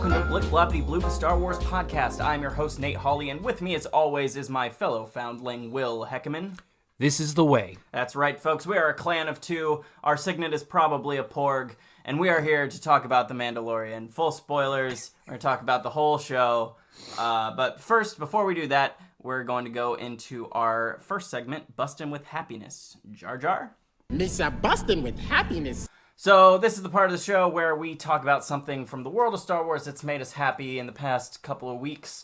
welcome to Blip Bloppity Bloop, a Star Wars podcast. I'm your host, Nate Hawley, and with me, as always, is my fellow foundling, Will Heckerman. This is the way. That's right, folks. We are a clan of two. Our signet is probably a porg, and we are here to talk about The Mandalorian. Full spoilers. We're going to talk about the whole show. But first, before we do that, we're going to go into our first segment, Bustin' with Happiness. Jar Jar? Mr. Bustin' with Happiness. So this is the part of the show where we talk about something from the world of Star Wars that's made us happy in the past couple of weeks.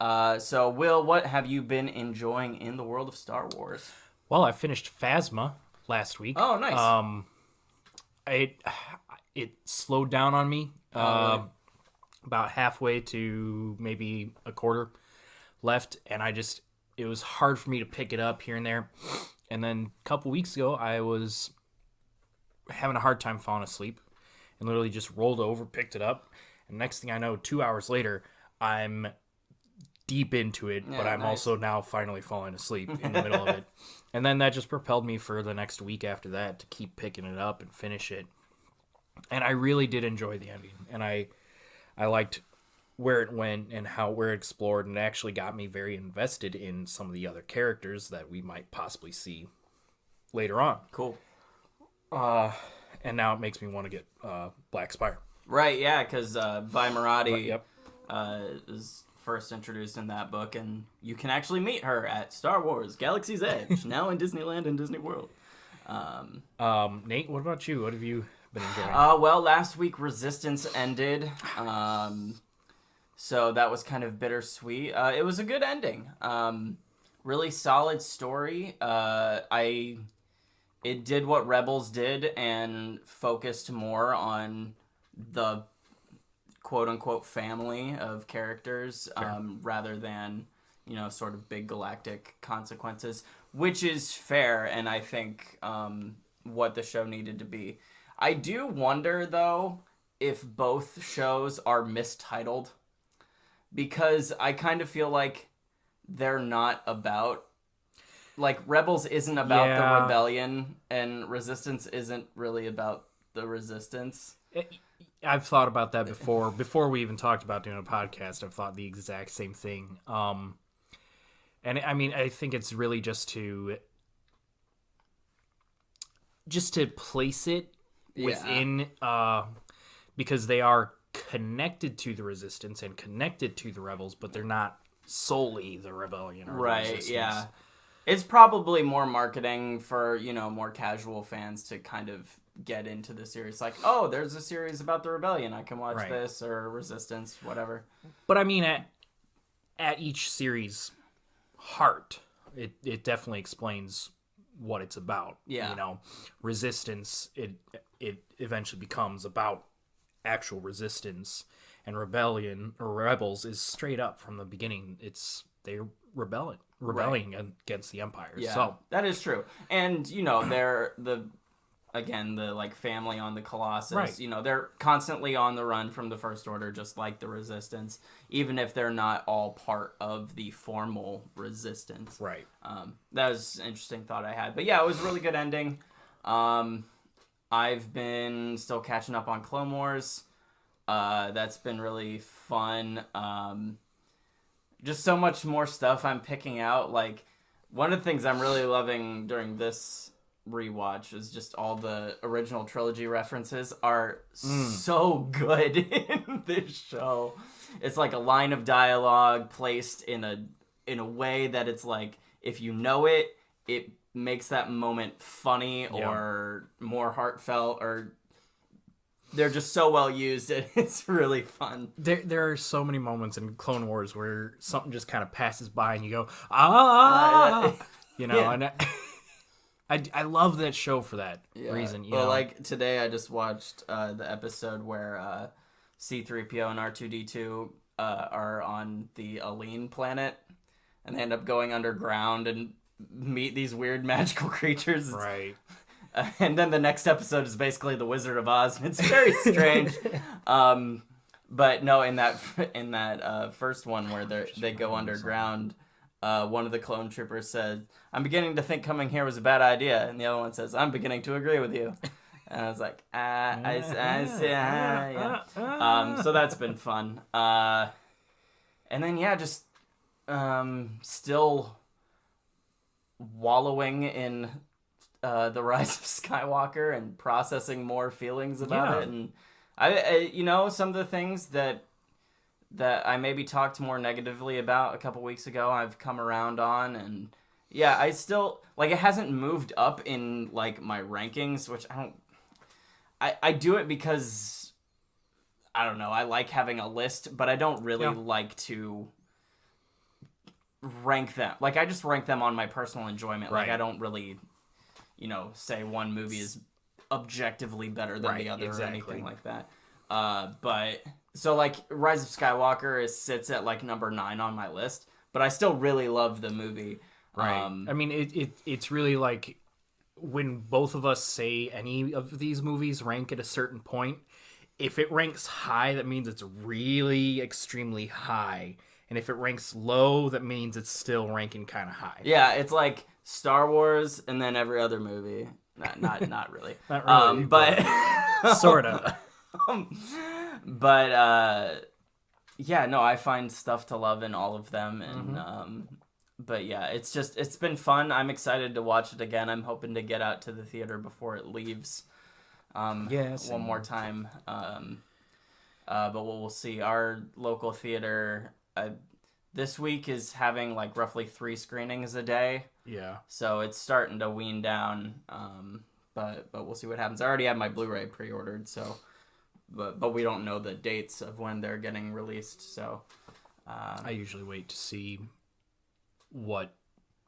So, Will, what have you been enjoying in the world of Star Wars? Well, I finished Phasma last week. Oh, nice. It slowed down on me Really? about halfway to maybe a quarter left, and it was hard for me to pick it up here and there. And then a couple weeks ago, I was having a hard time falling asleep and literally just rolled over, picked it up, and next thing I know, 2 hours later, I'm deep into it, but I'm also now finally falling asleep in the middle of it. And then that just propelled me for the next week after that to keep picking it up and finish it. And I really did enjoy the ending, and I liked where it went and where it explored, and it actually got me very invested in some of the other characters that we might possibly see later on. Cool. And now it makes me want to get Black Spire. Right, yeah, because Vi Marati Yep. is first introduced in that book, and you can actually meet her at Star Wars Galaxy's Edge, now in Disneyland and Disney World. Nate, what about you? What have you been enjoying? Well, last week Resistance ended, so that was kind of bittersweet. It was a good ending. Really solid story. It did what Rebels did and focused more on the quote-unquote family of characters rather than, sort of big galactic consequences, which is fair, and I think what the show needed to be. I do wonder, though, if both shows are mistitled, because I kind of feel like they're not about... Like, Rebels isn't about the rebellion, and Resistance isn't really about the resistance. I've thought about that before. Before we even talked about doing a podcast, I've thought the exact same thing. And I mean, I think it's really just to place it within, because they are connected to the resistance and connected to the rebels, but they're not solely the rebellion or the resistance. Yeah. It's probably more marketing for, more casual fans to kind of get into the series. Like, oh, there's a series about the rebellion. I can watch this, or Resistance, whatever. But I mean, at each series' heart, it definitely explains what it's about. Yeah. Resistance, it eventually becomes about actual resistance, and rebellion or rebels is straight up from the beginning. They're rebelling against the Empire. Yeah, so that is true. And, they're the family on the Colossus. Right. They're constantly on the run from the First Order, just like the Resistance, even if they're not all part of the formal Resistance. Right. That was an interesting thought I had. But yeah, it was a really good ending. I've been still catching up on Clone Wars. That's been really fun. Just so much more stuff I'm picking out. Like, one of the things I'm really loving during this rewatch is just all the original trilogy references are so good in this show. It's like a line of dialogue placed in a way that it's like, if you know it, it makes that moment funny or more heartfelt, or they're just so well used, and it's really fun. There are so many moments in Clone Wars where something just kind of passes by and you go, and I love that show for that reason. Like today I just watched the episode where C-3PO and R2-D2 are on the Aline planet, and they end up going underground and meet these weird magical creatures. Right. And then the next episode is basically the Wizard of Oz, and it's very strange. But no, in that first one where they go underground, one of the clone troopers said, "I'm beginning to think coming here was a bad idea," and the other one says, "I'm beginning to agree with you." And I was like, yeah. So that's been fun. And then, yeah, just still wallowing in the Rise of Skywalker and processing more feelings about it. And I some of the things that I maybe talked more negatively about a couple weeks ago, I've come around on, and yeah, I still, like, it hasn't moved up in, like, my rankings, which I do it because, I don't know, I like having a list, but I don't really like to rank them. Like, I just rank them on my personal enjoyment. Like, I don't really, say one movie is objectively better than the other or anything like that. But so, like, Rise of Skywalker sits at, like, number 9 on my list, but I still really love the movie. Right. I mean, it's really like when both of us say any of these movies rank at a certain point, if it ranks high, that means it's really extremely high. And if it ranks low, that means it's still ranking kind of high. Yeah, it's like Star Wars and then every other movie. Not really. Not really. But sort of. But yeah, no, I find stuff to love in all of them, and but yeah, it's been fun. I'm excited to watch it again. I'm hoping to get out to the theater before it leaves. One more time. But we'll see. Our local theater this week is having like roughly 3 screenings a day. Yeah. So it's starting to wean down. But we'll see what happens. I already have my Blu-ray pre-ordered, so but we don't know the dates of when they're getting released. So I usually wait to see what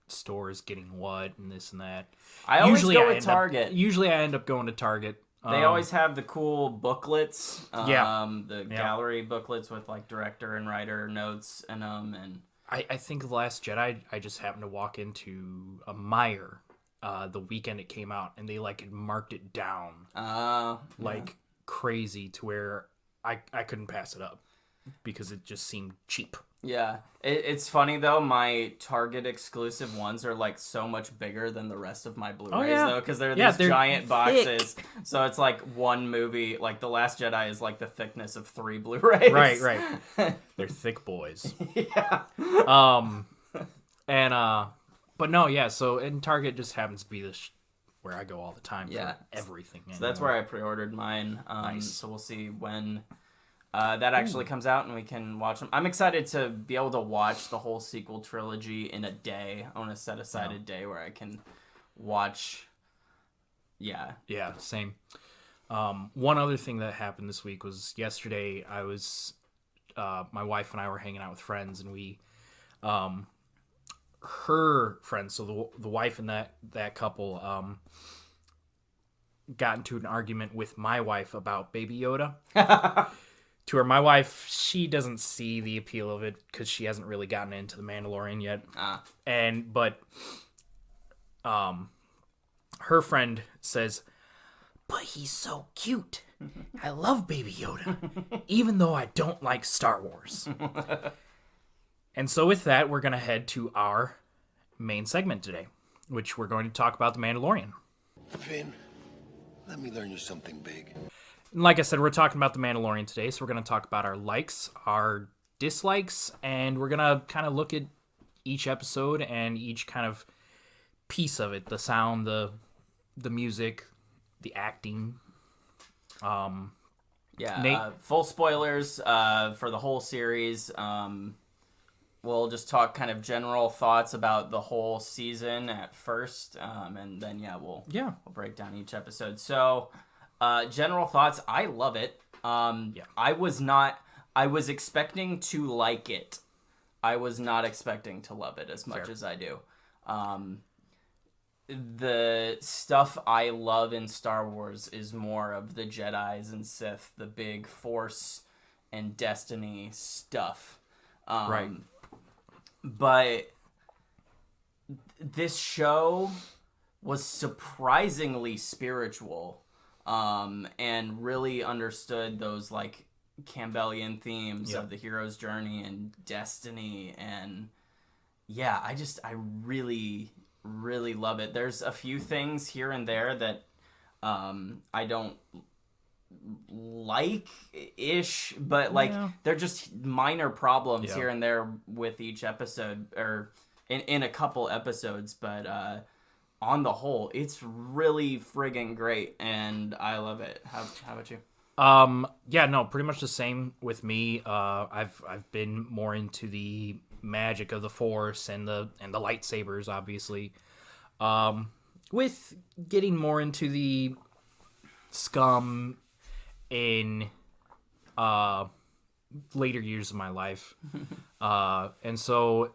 store is getting what and this and that. I always go with Target. Usually I end up going to Target. They always have the cool booklets, the gallery booklets with like director and writer notes in them. And I think The Last Jedi, I just happened to walk into a Meijer the weekend it came out, and they like had marked it down like crazy to where I couldn't pass it up because it just seemed cheap. Yeah, it's funny though. My Target exclusive ones are like so much bigger than the rest of my Blu-rays though, because they're these giant boxes. So it's like one movie. Like The Last Jedi is like the thickness of 3 Blu-rays. Right. They're thick boys. Yeah. But no, yeah. So and Target just happens to be where I go all the time for everything. So that's where I pre-ordered mine. Nice. So we'll see when that actually comes out and we can watch them. I'm excited to be able to watch the whole sequel trilogy in a day. I want to set aside a day where I can watch. Yeah, same. One other thing that happened this week was yesterday I was my wife and I were hanging out with friends, and we her friends, so the wife and that couple got into an argument with my wife about Baby Yoda. To her, my wife, she doesn't see the appeal of it because she hasn't really gotten into the Mandalorian yet. But her friend says, "But he's so cute. I love Baby Yoda, even though I don't like Star Wars." And so with that, we're going to head to our main segment today, which we're going to talk about the Mandalorian. Finn, let me learn you something big. And like I said, we're talking about the Mandalorian today, so we're going to talk about our likes, our dislikes, and we're going to kind of look at each episode and each kind of piece of it, the sound, the music, the acting. Nate? Full spoilers for the whole series. We'll just talk kind of general thoughts about the whole season at first, and then we'll break down each episode. So, general thoughts. I love it. I was expecting to like it. I was not expecting to love it as much as I do. The stuff I love in Star Wars is more of the Jedis and Sith, the big Force and Destiny stuff. Right. But this show was surprisingly spiritual, and really understood those like Campbellian themes of the hero's journey and destiny, and I really, really love it. There's a few things here and there that I don't like ish, but like they're just minor problems here and there with each episode or in a couple episodes, but on the whole it's really friggin' great and I love it. How about you? Yeah, no, pretty much the same with me. I've been more into the magic of the Force and the lightsabers, obviously. With getting more into the scum in later years of my life. And so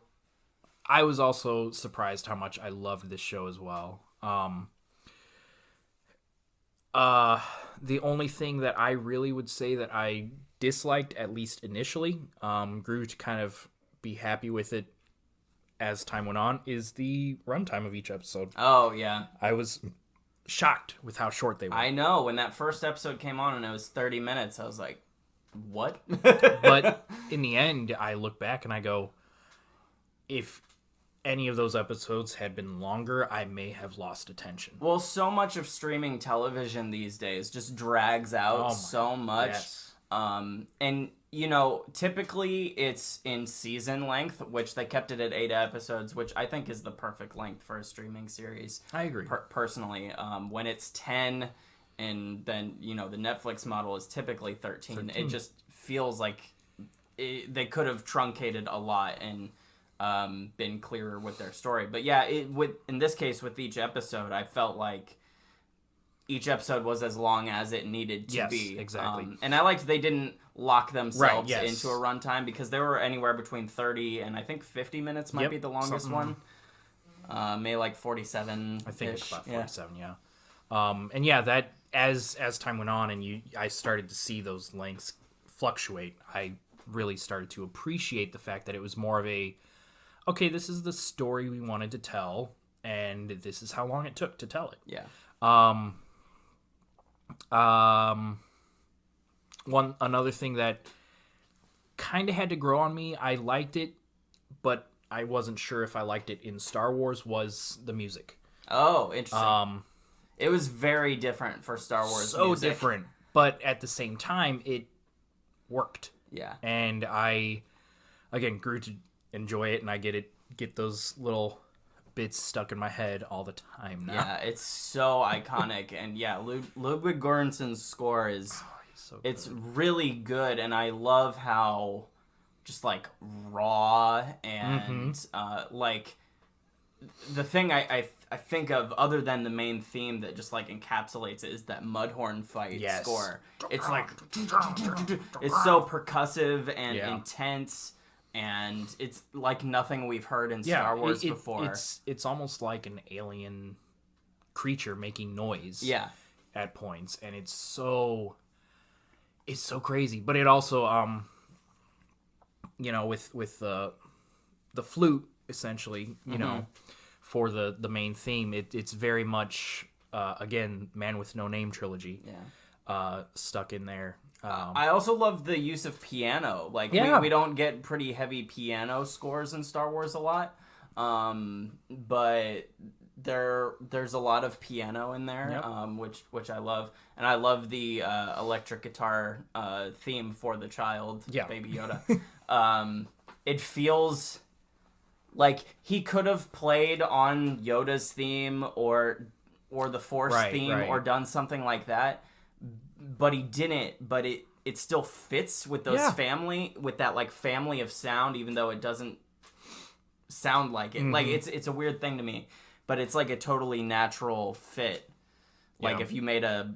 I was also surprised how much I loved this show as well. The only thing that I really would say that I disliked, at least initially, grew to kind of be happy with it as time went on, is the runtime of each episode. Oh, yeah. I was shocked with how short they were. I know. When that first episode came on and it was 30 minutes, I was like, what? But in the end, I look back and I go, if any of those episodes had been longer, I may have lost attention. Well, so much of streaming television these days just drags out so much. Yes. And, you know, typically it's in season length, which they kept it at 8 episodes, which I think is the perfect length for a streaming series. I agree. Personally. When it's 10 and then, you know, the Netflix model is typically 13. It just feels like they could have truncated a lot and been clearer with their story. But yeah, in this case, with each episode, I felt like each episode was as long as it needed to be. Yes, exactly. And I liked they didn't lock themselves Right, yes. into a runtime because they were anywhere between 30 and I think 50 minutes might be the longest one. Maybe like 47. I think it's about 47, yeah. And yeah, that as time went on and I started to see those lengths fluctuate, I really started to appreciate the fact that it was more of a, okay, this is the story we wanted to tell, and this is how long it took to tell it. Yeah. Another thing that kind of had to grow on me, I liked it, but I wasn't sure if I liked it in Star Wars, was the music. Oh, interesting. It was very different for Star Wars so music. different, but at the same time, it worked. Yeah. And I, again, grew to enjoy it, and I get those little bits stuck in my head all the time now. Yeah, it's so iconic, and yeah, Ludwig Göransson's score is so it's really good, and I love how just like raw and like the thing I think of other than the main theme that just like encapsulates it is that Mudhorn fight score. It's like it's so percussive and intense. And it's like nothing we've heard in Star Wars before. It's almost like an alien creature making noise. Yeah. At points, and it's so crazy. But it also, you know, with the flute essentially, you know, for the main theme, it's very much again, Man with No Name trilogy. Yeah. Stuck in there. I also love the use of piano. Like we don't get pretty heavy piano scores in Star Wars a lot, but there's a lot of piano in there, which I love, and I love the electric guitar theme for the child, Baby Yoda. It feels like he could have played on Yoda's theme or the Force theme or done something like that. But he didn't. But it still fits with those with that like family of sound, even though it doesn't sound like it. Like it's a weird thing to me, but it's like a totally natural fit. Like if you made a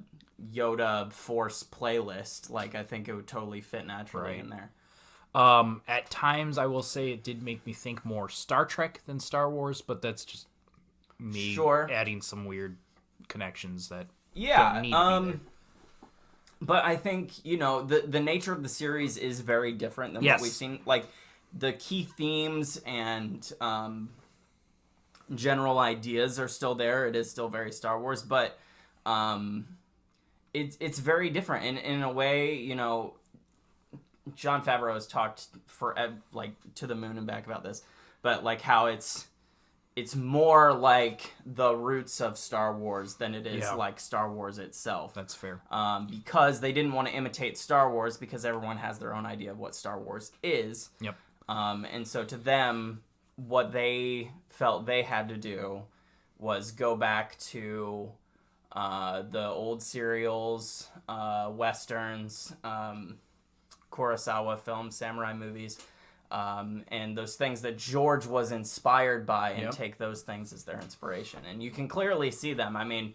Yoda Force playlist, like I think it would totally fit naturally in there. At times, I will say it did make me think more Star Trek than Star Wars, but that's just me adding some weird connections that don't need to be there. But I think, you know, the nature of the series is very different than what we've seen. Like, the key themes and general ideas are still there. It is still very Star Wars, but it's very different. And in a way, you know, Jon Favreau has talked for, like, to the moon and back about this. But, like, how it's it's more like the roots of Star Wars than it is like Star Wars itself. That's fair. Because they didn't want to imitate Star Wars because everyone has their own idea of what Star Wars is. Yep. And so to them, what they felt they had to do was go back to the old serials, westerns, Kurosawa films, samurai movies, and those things that George was inspired by, and take those things as their inspiration. And you can clearly see them. I mean,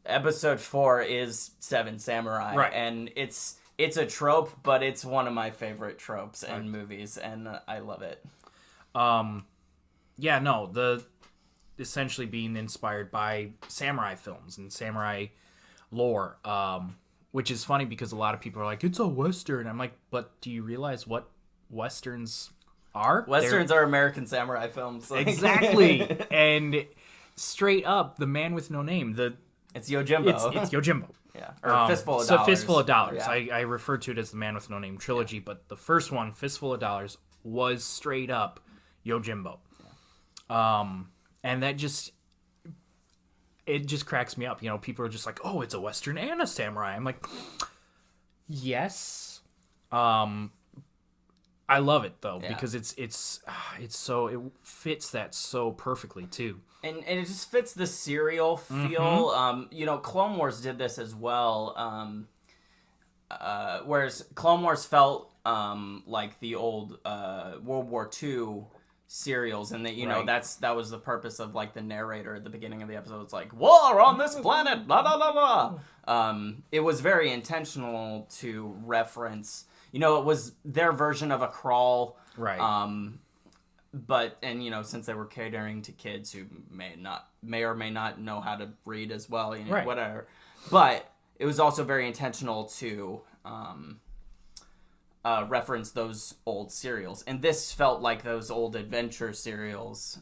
episode 4 is Seven Samurai, right. and it's a trope, but it's one of my favorite tropes in movies, and I love it. Yeah, no, the essentially being inspired by samurai films and samurai lore, which is funny because a lot of people are like, it's a Western. I'm like, but do you realize what Westerns are? Westerns are American samurai films. Like. Exactly. And straight up, The Man with No Name, it's Yojimbo. It's Yojimbo. Yeah, or Fistful of Dollars. So Fistful of Dollars. Yeah. I refer to it as the Man with No Name trilogy, but the first one, Fistful of Dollars, was straight up Yojimbo. Yeah. And that just cracks me up. You know, people are just like, oh, it's a Western and a samurai. I'm like, yes. I love it though, because it fits that so perfectly too. And it just fits the serial feel. Mm-hmm. You know, Clone Wars did this as well. Whereas Clone Wars felt like the old World War II serials, and that know that was the purpose of like the narrator at the beginning of the episode. It's like, war on this planet, blah blah blah blah. It was very intentional to reference. You know, it was their version of a crawl, right? But since they were catering to kids who may or may not know how to read as well, whatever. But it was also very intentional to reference those old serials, and this felt like those old adventure serials.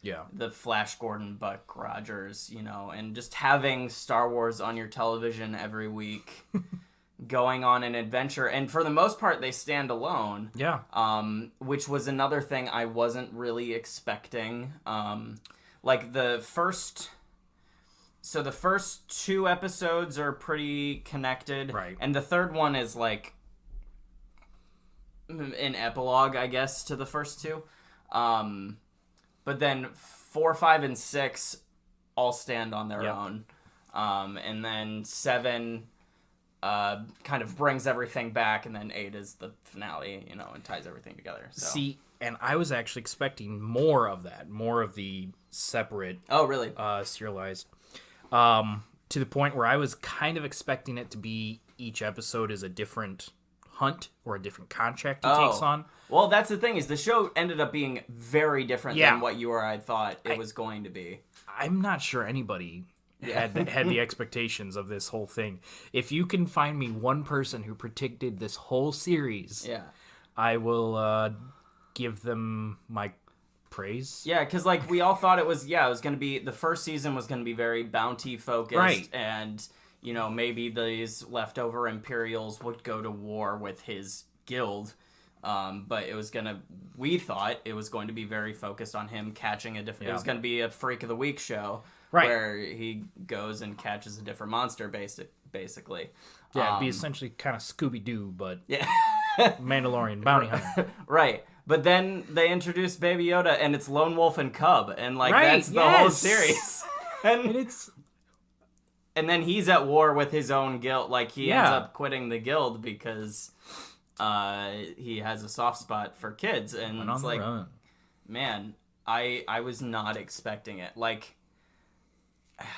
The Flash Gordon, Buck Rogers, and just having Star Wars on your television every week. Going on an adventure, and for the most part they stand alone, which was another thing I wasn't really expecting. Like the first 2 episodes are pretty connected, right, and the third one is like an epilogue, I guess, to the first 2, but then 4, 5, and 6 all stand on their own, and then 7 kind of brings everything back, and then 8 is the finale, and ties everything together. So. See, and I was actually expecting more of that, more of the separate. Oh, really? Serialized. To the point where I was kind of expecting it to be each episode is a different hunt or a different contract he takes on. Well, that's the thing, is the show ended up being very different than what you or I thought it was going to be. I'm not sure anybody had the expectations of this whole thing. If you can find me one person who predicted this whole series, I will give them my praise. Yeah, because like we all thought it was going to be, the first season was going to be very bounty focused, right, and maybe these leftover Imperials would go to war with his guild, but we thought it was going to be very focused on him catching a different. It was going to be a Freak of the Week show. Right. Where he goes and catches a different monster, basically. Yeah, it'd be essentially kind of Scooby-Doo, but Mandalorian bounty hunter. Right. But then they introduce Baby Yoda, and it's Lone Wolf and Cub, and that's the whole series. and then he's at war with his own guild. Like, he ends up quitting the guild because he has a soft spot for kids. And it's like, man, I was not expecting it. Like,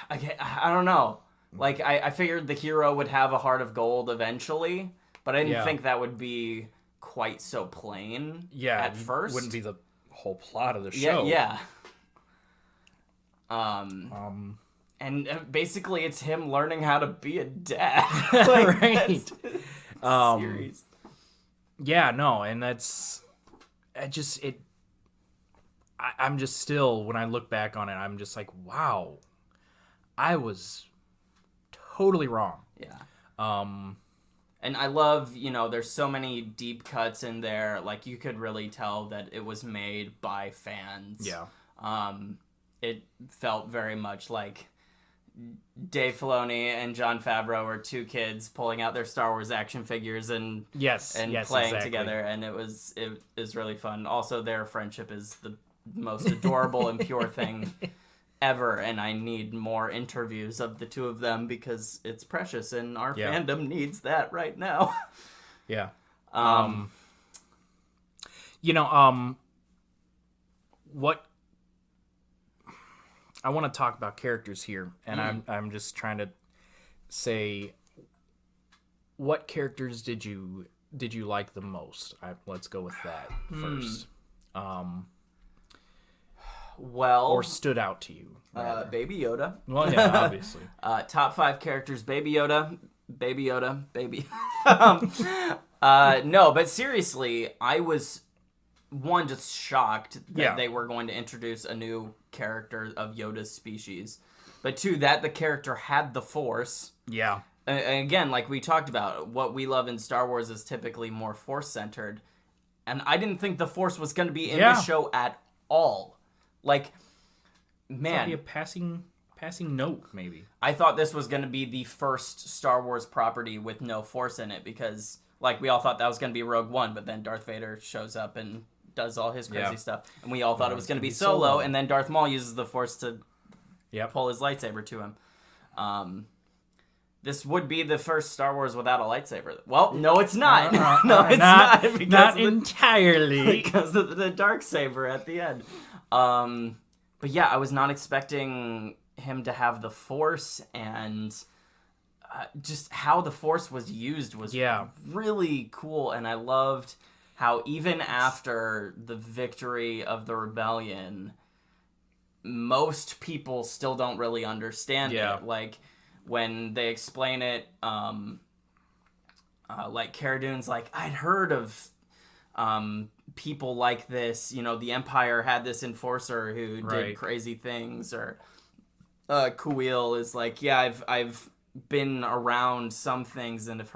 I don't know. Like, I figured the hero would have a heart of gold eventually, but I didn't think that would be quite so plain at first. Wouldn't be the whole plot of the show. Yeah. And basically it's him learning how to be a dad. Like, right. Series. Yeah, no, and that's... I'm just still, when I look back on it, I'm just like, wow, I was totally wrong. Yeah. And I love, there's so many deep cuts in there. Like, you could really tell that it was made by fans. Yeah. It felt very much like Dave Filoni and Jon Favreau were two kids pulling out their Star Wars action figures and Yes, playing exactly. together, and it was really fun. Also, their friendship is the most adorable and pure thing ever, and I need more interviews of the two of them because it's precious, and our fandom needs that right now. Yeah. What I want to talk about characters here, and I'm just trying to say, what characters did you like the most? Let's go with that first. Well, or stood out to you? Baby Yoda. Well, yeah, obviously. Top 5 characters: Baby Yoda, Baby Yoda, Baby. No, but seriously, I was just shocked that they were going to introduce a new character of Yoda's species, but 2, that the character had the Force. Yeah. And again, like we talked about, what we love in Star Wars is typically more Force-centered, and I didn't think the Force was going to be in the show at all. Like, man, be a passing note, maybe. I thought this was going to be the first Star Wars property with no Force in it because, like, we all thought that was going to be Rogue One, but then Darth Vader shows up and does all his crazy stuff, and we all thought it was going to be Solo, and then Darth Maul uses the Force to pull his lightsaber to him. This would be the first Star Wars without a lightsaber. Well, no, it's not. No, it's not. Because not entirely. Because of the Darksaber at the end. But yeah, I was not expecting him to have the Force, and just how the Force was used was really cool, and I loved how even after the victory of the rebellion, most people still don't really understand it. Like, when they explain it, like Cara Dune's like, I'd heard of people like this, the Empire had this enforcer who did crazy things, or Kuil is like, I've been around some things and have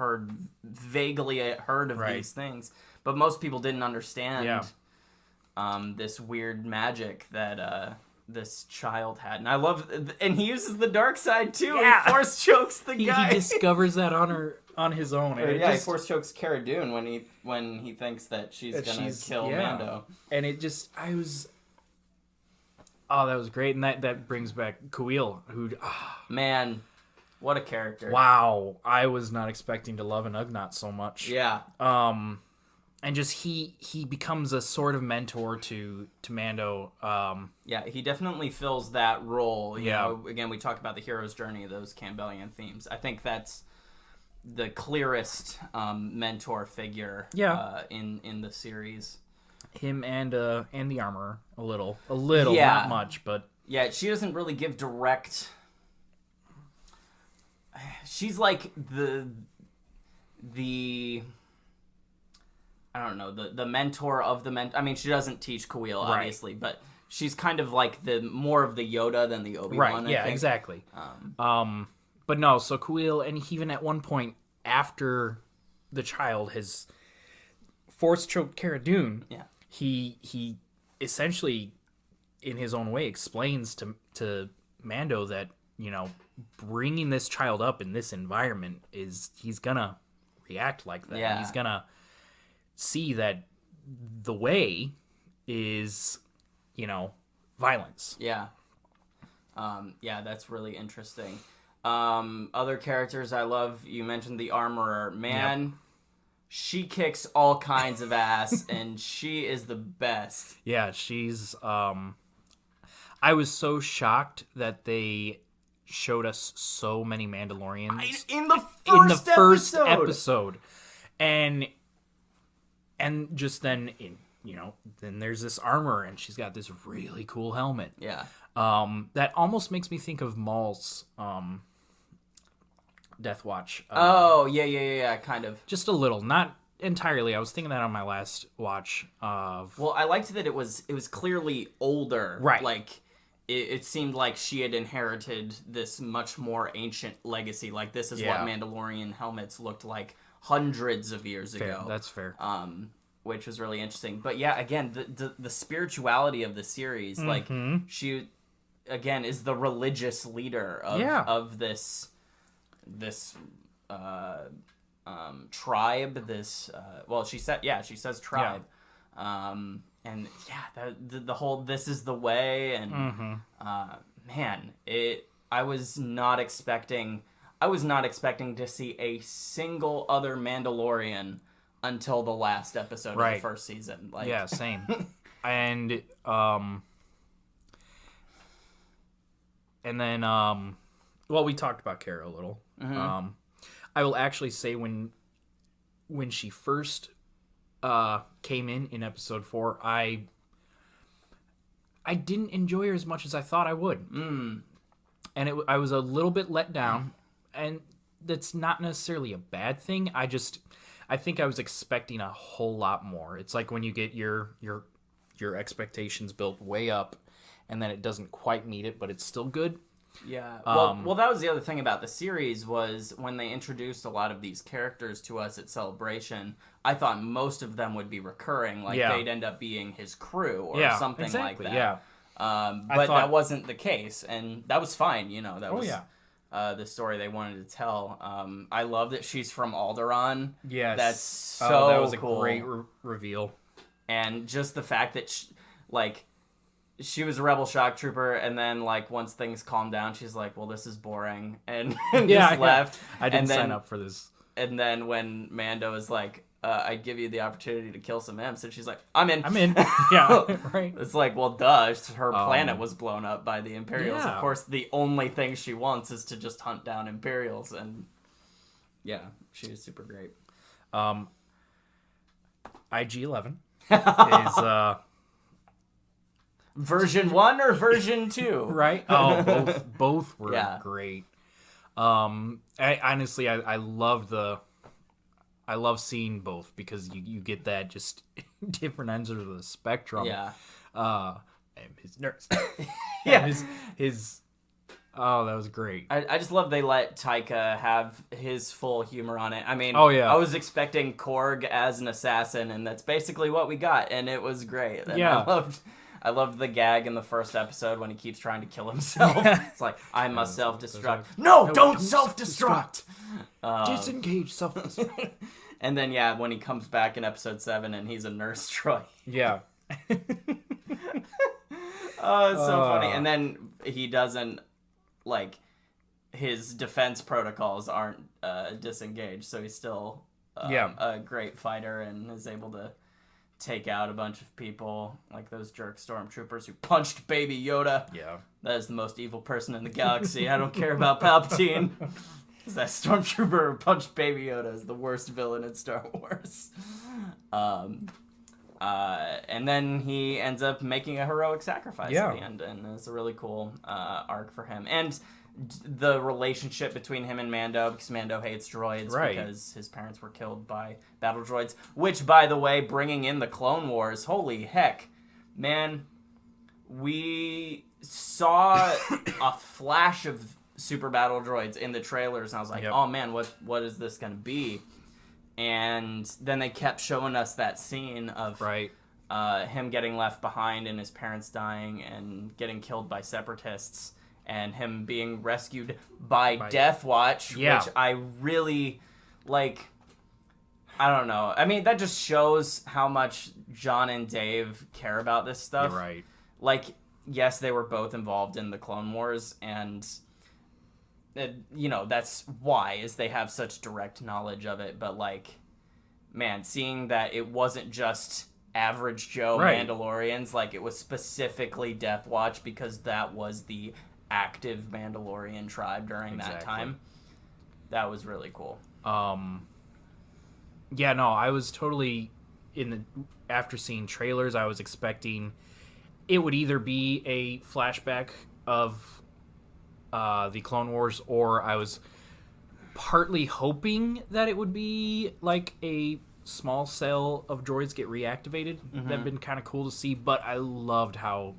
vaguely heard of these things, but most people didn't understand this weird magic that this child had, and I love, and he uses the dark side too. He Force chokes the guy. He discovers that on his own. He Force chokes Cara Dune when he thinks that she's gonna kill Mando, and that was great, and that brings back Kuil, who man, what a character! Wow, I was not expecting to love an Ugnaught so much. Yeah. And just he becomes a sort of mentor to Mando. He definitely fills that role. You know, again, we talk about the hero's journey, those Campbellian themes. I think that's the clearest mentor figure in the series. Him and the Armorer, a little, not much, but she doesn't really give direct. She's like the I don't know, the mentor of the mentor. I mean, she doesn't teach Kuil, obviously, but she's kind of like more of the Yoda than the Obi-Wan, I think. Exactly. But no, so Kuil, and even at one point after the child has Force choked Cara Dune, he essentially, in his own way, explains to Mando that, bringing this child up in this environment he's gonna react like that. Yeah. He's gonna see that the way is, violence. Yeah. That's really interesting. Other characters I love, you mentioned the Armorer. Man, she kicks all kinds of ass, and she is the best. Yeah, she's... I was so shocked that they showed us so many Mandalorians in the first episode. And just then, then there's this armor, and she's got this really cool helmet. Yeah. That almost makes me think of Maul's Death Watch. Kind of. Just a little, not entirely. I was thinking that on my last watch of. Well, I liked that it was clearly older. Right. Like, it seemed like she had inherited this much more ancient legacy. Like, this is what Mandalorian helmets looked like hundreds of years ago. That's fair. which was really interesting. But yeah, again, the spirituality of the series, like she, again, is the religious leader of this tribe. This she says tribe. And yeah, the whole "this is the way" and man, I was not expecting to see a single other Mandalorian until the last episode of the first season. Like, yeah, same. And then we talked about Kara a little. I will actually say when she first came in episode 4, I didn't enjoy her as much as I thought I would. And I was a little bit let down, and that's not necessarily a bad thing. I think I was expecting a whole lot more. It's like when you get your expectations built way up, and then it doesn't quite meet it, but it's still good. Yeah. Well, that was the other thing about the series was when they introduced a lot of these characters to us at Celebration, I thought most of them would be recurring. Like, they'd end up being his crew or something like that. Yeah. But that wasn't the case, and that was fine. You know, that was the story they wanted to tell. I love that she's from Alderaan. Yes. That's so that was cool. A great reveal. And just the fact that, she was a rebel shock trooper, and then, once things calmed down, she's like, well, this is boring, and just left. I didn't sign up for this. And then when Mando is like, I'd give you the opportunity to kill some imps, and she's like, I'm in. Yeah, right. It's like, well, duh, her planet was blown up by the Imperials. Yeah. Of course, the only thing she wants is to just hunt down Imperials, and yeah, she was super great. IG-11 is... Version 1 or version 2? Right? Oh, both were great. I love seeing both because you get that just different ends of the spectrum. Yeah. And his nurse. Yeah. His oh, that was great. I just love they let Taika have his full humor on it. I mean, I was expecting Korg as an assassin, and that's basically what we got, and it was great. And I loved the gag in the first episode when he keeps trying to kill himself. It's like, I must self-destruct. No, don't self-destruct! Disengage self-destruct. And then, when he comes back in episode 7 and he's a nurse droid. Yeah. Oh, it's so funny. And then he doesn't, his defense protocols aren't disengaged, so he's still a great fighter and is able to take out a bunch of people, like those jerk stormtroopers who punched Baby Yoda. Yeah. That is the most evil person in the galaxy. I don't care about Palpatine. Because that stormtrooper who punched Baby Yoda is the worst villain in Star Wars. And then he ends up making a heroic sacrifice at the end, and it's a really cool arc for him. And the relationship between him and Mando, because Mando hates droids because his parents were killed by battle droids, which, by the way, bringing in the Clone Wars, holy heck, man, we saw a flash of super battle droids in the trailers, and I was like, oh man, what is this going to be? And then they kept showing us that scene of him getting left behind and his parents dying and getting killed by separatists, and him being rescued by Death Watch, which I really, I don't know. I mean, that just shows how much John and Dave care about this stuff. You're right. Yes, they were both involved in the Clone Wars, and, that's why, is they have such direct knowledge of it. But, man, seeing that it wasn't just average Joe Mandalorians, it was specifically Death Watch, because that was the active Mandalorian tribe during that time. That was really cool. I was totally after seeing trailers, I was expecting it would either be a flashback of the Clone Wars, or I was partly hoping that it would be a small cell of droids get reactivated. That'd been kind of cool to see, but I loved how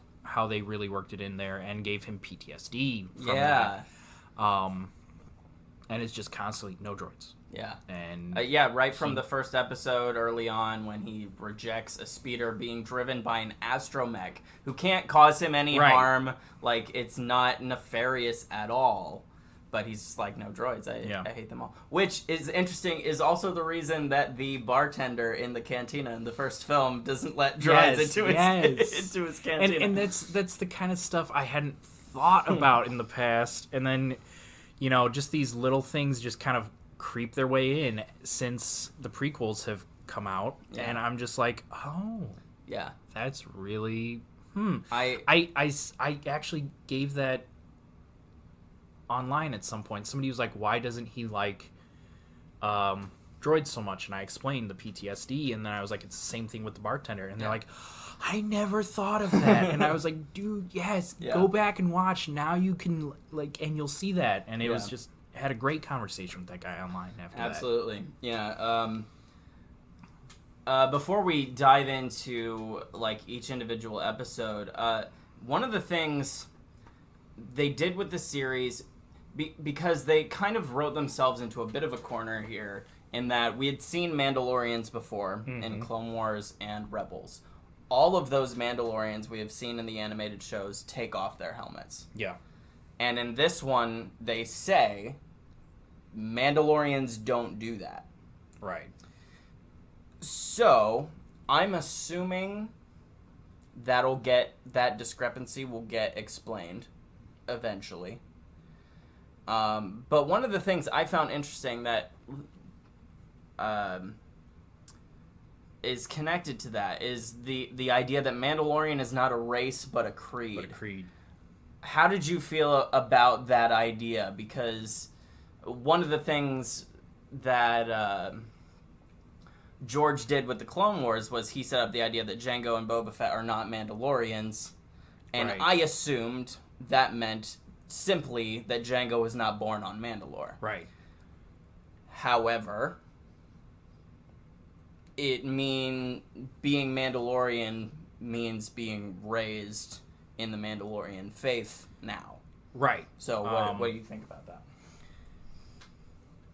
they really worked it in there and gave him PTSD from that. And it's just constantly, no droids. Yeah. And right from the first episode early on when he rejects a speeder being driven by an astromech who can't cause him any harm. Like, it's not nefarious at all. But he's like, no droids. I hate them all. Which is interesting, is also the reason that the bartender in the cantina in the first film doesn't let droids into his cantina. And that's the kind of stuff I hadn't thought about in the past. And then, just these little things just kind of creep their way in since the prequels have come out. Yeah. And I'm just like, oh. Yeah. That's really... I actually gave that online at some point. Somebody was like, why doesn't he like droids so much? And I explained the PTSD, and then I was like, it's the same thing with the bartender. And they're like, I never thought of that. And I was like, dude, yes, go back and watch. Now you can, and you'll see that. And it was just, had a great conversation with that guy online after that. Absolutely. Yeah. Before we dive into, each individual episode, one of the things they did with the series, because they kind of wrote themselves into a bit of a corner here, in that we had seen Mandalorians before in Clone Wars and Rebels. All of those Mandalorians we have seen in the animated shows take off their helmets. Yeah. And in this one, they say Mandalorians don't do that. Right. So, I'm assuming that discrepancy will get explained eventually. But one of the things I found interesting that is connected to that is the idea that Mandalorian is not a race but a creed. How did you feel about that idea? Because one of the things that George did with the Clone Wars was he set up the idea that Jango and Boba Fett are not Mandalorians, and I assumed that meant simply that Jango was not born on Mandalore. Right. However, being Mandalorian means being raised in the Mandalorian faith now. Right. So what do you think about that?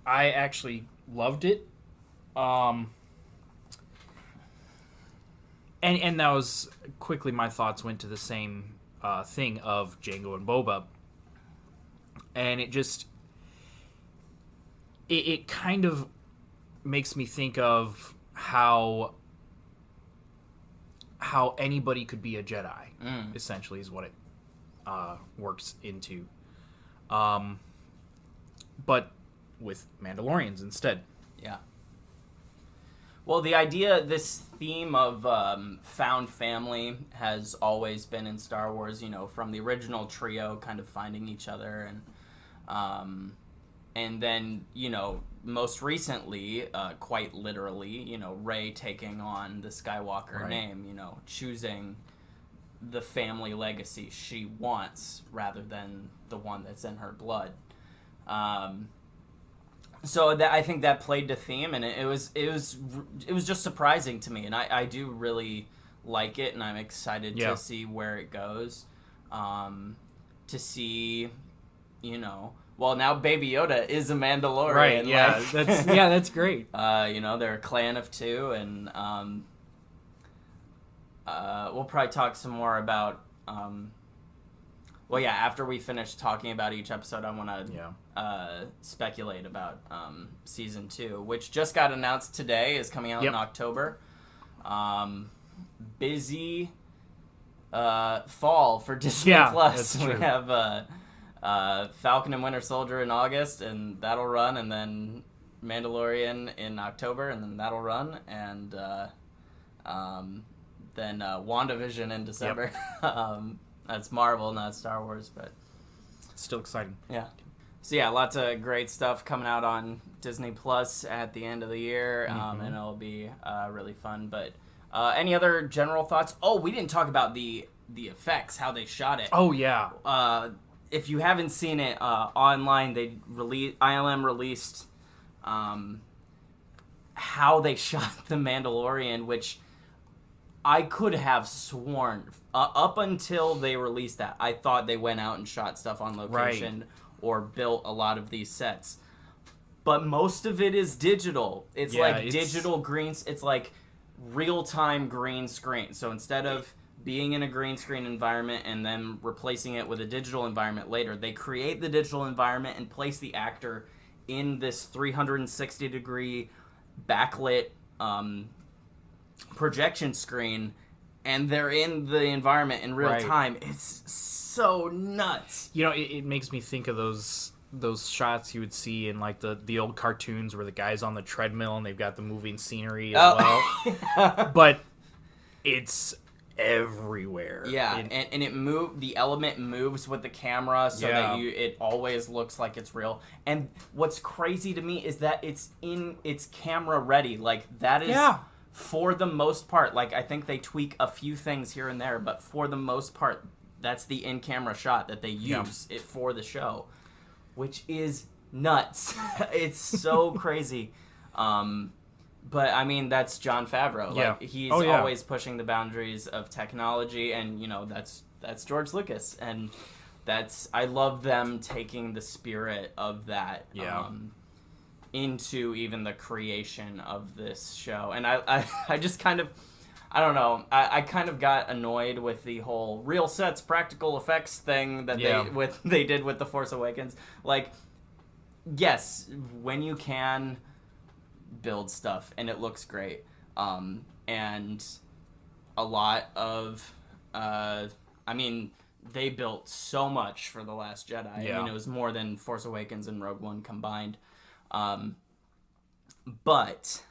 I actually loved it. And that was quickly my thoughts went to the same thing of Jango and Boba. And it just it kind of makes me think of how anybody could be a Jedi, essentially, is what it works into. But with Mandalorians instead. Yeah. Well, this theme of found family has always been in Star Wars, from the original trio kind of finding each other, and then, most recently, quite literally, Rey taking on the Skywalker name, choosing the family legacy she wants rather than the one that's in her blood. So I think that played the theme, and it was just surprising to me, and I do really like it, and I'm excited to see where it goes. To see, well, now Baby Yoda is a Mandalorian, right? Yeah, that's great. They're a clan of two, and we'll probably talk some more about. Well, yeah, after we finish talking about each episode, I want to speculate about Season 2, which just got announced today, is coming out in October. Busy fall for Disney Plus. That's true. We have Falcon and Winter Soldier in August, and that'll run, and then Mandalorian in October, and then that'll run, and then WandaVision in December. That's Marvel, not Star Wars, but still exciting. Yeah. So yeah, lots of great stuff coming out on Disney Plus at the end of the year, and it'll be really fun. But any other general thoughts? Oh, we didn't talk about the effects, how they shot it. Oh yeah. If you haven't seen it online, ILM released how they shot The Mandalorian, which I could have sworn up until they released that, I thought they went out and shot stuff on location or built a lot of these sets. but most of it is digital. It's Yeah, digital greens. It's like real-time green screen. So instead of being in a green screen environment and then replacing it with a digital environment later, they create the digital environment and place the actor in this 360-degree backlit projection screen, and they're in the environment in real time. It's so nuts. You know, it makes me think of those shots you would see in like the old cartoons where the guy's on the treadmill and they've got the moving scenery as well. But it's everywhere. Yeah, and it the element moves with the camera so that it always looks like it's real. And what's crazy to me is that it's camera ready. Like, that is for the most part. Like, I think they tweak a few things here and there, but for the most part, that's the in-camera shot that they use it for the show, which is nuts. It's so crazy. But, I mean, that's Jon Favreau. Like, he's always pushing the boundaries of technology, and, you know, that's George Lucas. And I love them taking the spirit of that into even the creation of this show. And I just kind of, I don't know, I kind of got annoyed with the whole real sets, practical effects thing that they did with The Force Awakens. Like, yes, when you can build stuff and it looks great, and a lot of I mean, they built so much for The Last Jedi. I mean, it was more than Force Awakens and Rogue One combined, but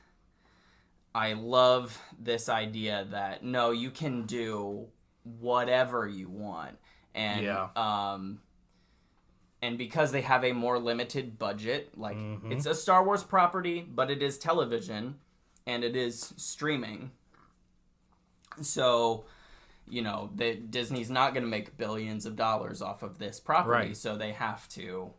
I love this idea that no, you can do whatever you want, and and because they have a more limited budget, like, it's a Star Wars property, but it is television, and it is streaming. So, you know, Disney's not going to make billions of dollars off of this property, so they have to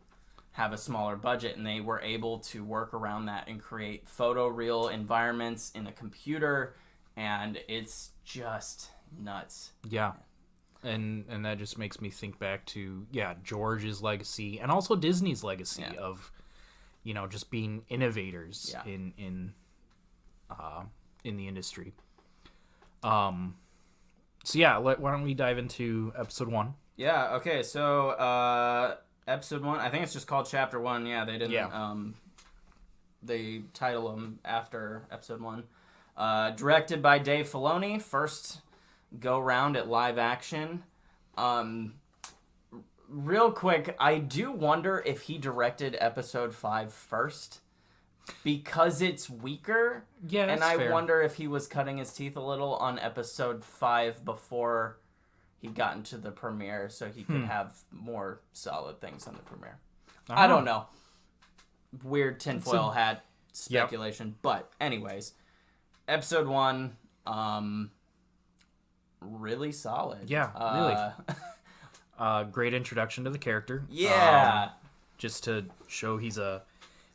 have a smaller budget, and they were able to work around that and create photoreal environments in a computer, and it's just nuts. Yeah. And that just makes me think back to George's legacy and also Disney's legacy of, you know, just being innovators in the industry. So why don't we dive into episode 1? Yeah. Okay. So episode 1, I think it's just called Chapter 1. Yeah, they didn't. They title them after episode 1. Directed by Dave Filoni. First go round at live action. Real quick, I do wonder if he directed episode 5 first, because it's weaker. Yeah, that's and I fair. wonder if he was cutting his teeth a little on episode 5 before he got into the premiere, so he could have more solid things on the premiere. I don't know. Weird tinfoil hat speculation. But anyways, episode 1, really solid. Yeah, really. Great introduction to the character. Yeah. Just to show he's a,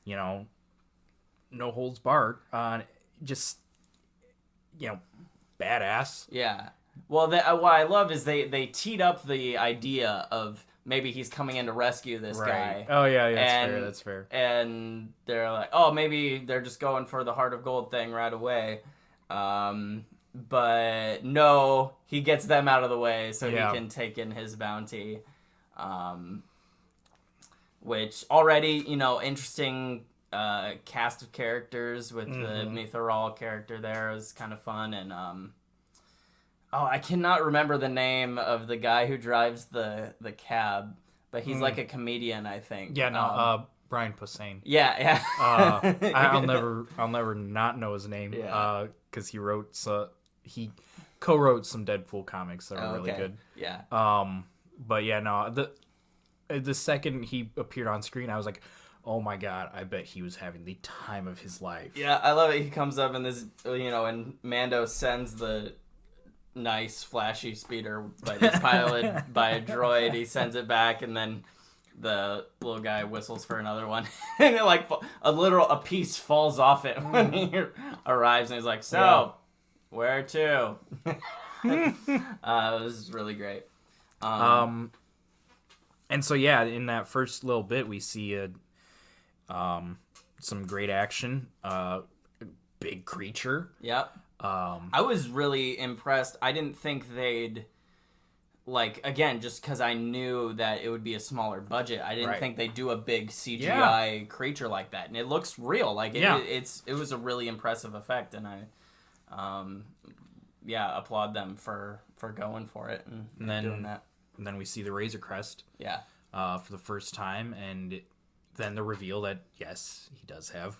you know, no holds barred. Just, you know, badass. Yeah. Well, what I love is they teed up the idea of maybe he's coming in to rescue this guy. Oh, yeah, that's fair. And they're like, oh, maybe they're just going for the Heart of Gold thing right away. But no, he gets them out of the way so he can take in his bounty. Which already, you know, interesting cast of characters with the Mithril character there is kind of fun. And I cannot remember the name of the guy who drives the cab, but he's like a comedian, I think. Yeah, no, Brian Posehn. Yeah. I'll never not know his name. Yeah. Because he co-wrote some Deadpool comics that are really good. Yeah. But yeah, no, the second he appeared on screen, I was like, oh my god, I bet he was having the time of his life. Yeah, I love it. He comes up and this, you know, and Mando sends the nice flashy speeder, but it's piloted by a droid. He sends it back, and then the little guy whistles for another one, and it, like, a piece falls off it when he arrives, and he's like, so where to? It was really great. And so in that first little bit we see some great action. Big creature. Yep. I was really impressed. I didn't think they'd, like, again, just because I knew that it would be a smaller budget, I didn't think they'd do a big CGI creature like that. And it looks real. Like, it was a really impressive effect, and I, applaud them for going for it and then, doing that. And then we see the Razor Crest. Yeah. For the first time, and then the reveal that, yes, he does have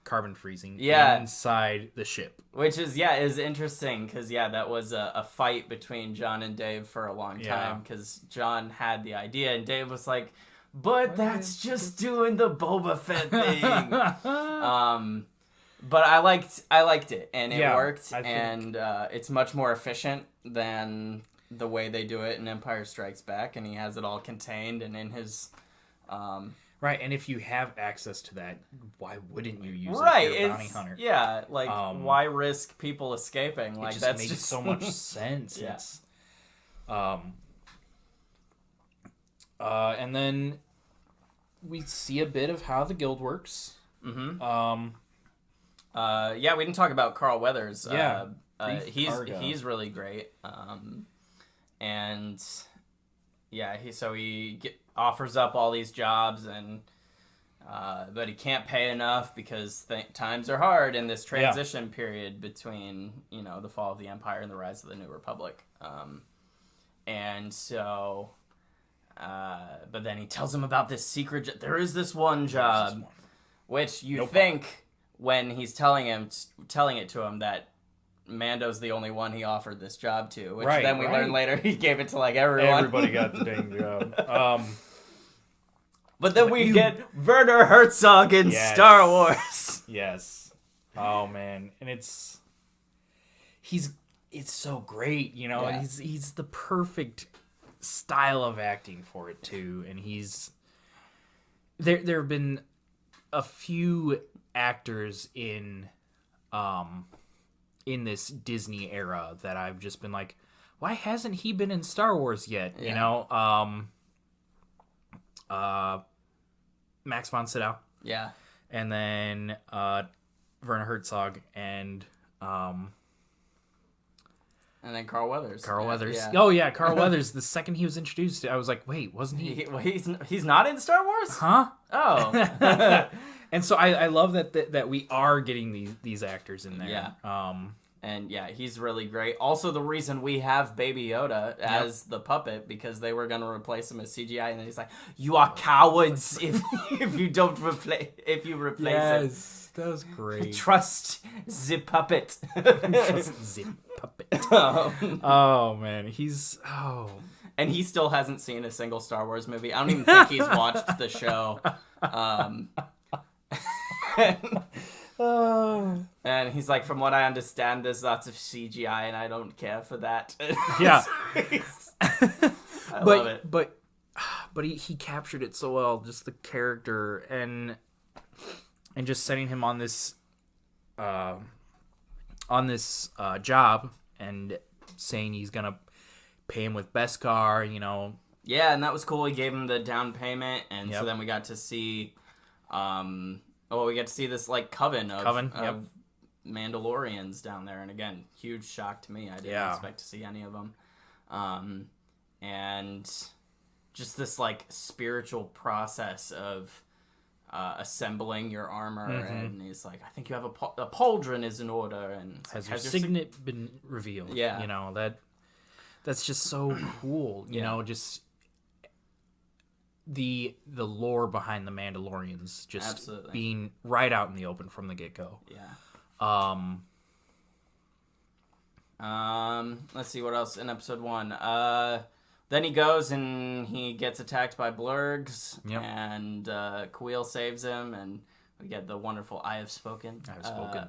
carbon freezing inside the ship. Which is interesting, because, that was a fight between John and Dave for a long time, because John had the idea, and Dave was like, but that's just doing the Boba Fett thing. But I liked it, and it worked, and it's much more efficient than the way they do it in Empire Strikes Back, and he has it all contained and in his... Right, and if you have access to that, why wouldn't you use it for a bounty hunter? Yeah, like, why risk people escaping? Like, it that's makes just so much sense. Yeah. It's, and then we see a bit of how the guild works. Mm-hmm. We didn't talk about Carl Weathers. He's really great. He offers up all these jobs, and but he can't pay enough because times are hard in this transition period between the fall of the Empire and the rise of the New Republic. But then he tells him about this secret. There is this one job, which you think when he's telling it to him that Mando's the only one he offered this job to, which then we learn later he gave it to like everyone. Everybody got the dang job. But then we get Werner Herzog in Star Wars. Yes. Oh man, and it's so great, Yeah. He's the perfect style of acting for it too, and there have been a few actors in this Disney era that I've just been like, why hasn't he been in Star Wars yet? Yeah. Max von Sydow. Yeah. And then Werner Herzog and then Carl Weathers. Yeah. Oh yeah, Carl Weathers. The second he was introduced, I was like, wait, wasn't he? He's not in Star Wars? Huh? Oh. And so I love that we are getting these actors in there. Yeah. And he's really great. Also, the reason we have Baby Yoda as the puppet, because they were going to replace him as CGI, and then he's like, "You are cowards if you replace him." Yes, that was great. Trust the puppet. Trust the puppet. Oh man, and he still hasn't seen a single Star Wars movie. I don't even think he's watched the show. And he's like, from what I understand, there's lots of CGI, and I don't care for that. Yeah. I love it. But he captured it so well, just the character, and just setting him on this job, and saying he's gonna pay him with Beskar, Yeah, and that was cool. He gave him the down payment, and so then we got to see... we get to see this like coven of Mandalorians down there, and again, huge shock to me. I didn't expect to see any of them, and just this like spiritual process of assembling your armor, and he's like, I think you have a pauldron is in order, and has your signet been revealed? Yeah, that's just so cool. You know, just. The lore behind the Mandalorians just being right out in the open from the get-go. Yeah. Let's see what else in episode 1. Then he goes and he gets attacked by blurgs, and Kuiil saves him, and we get the wonderful I have spoken.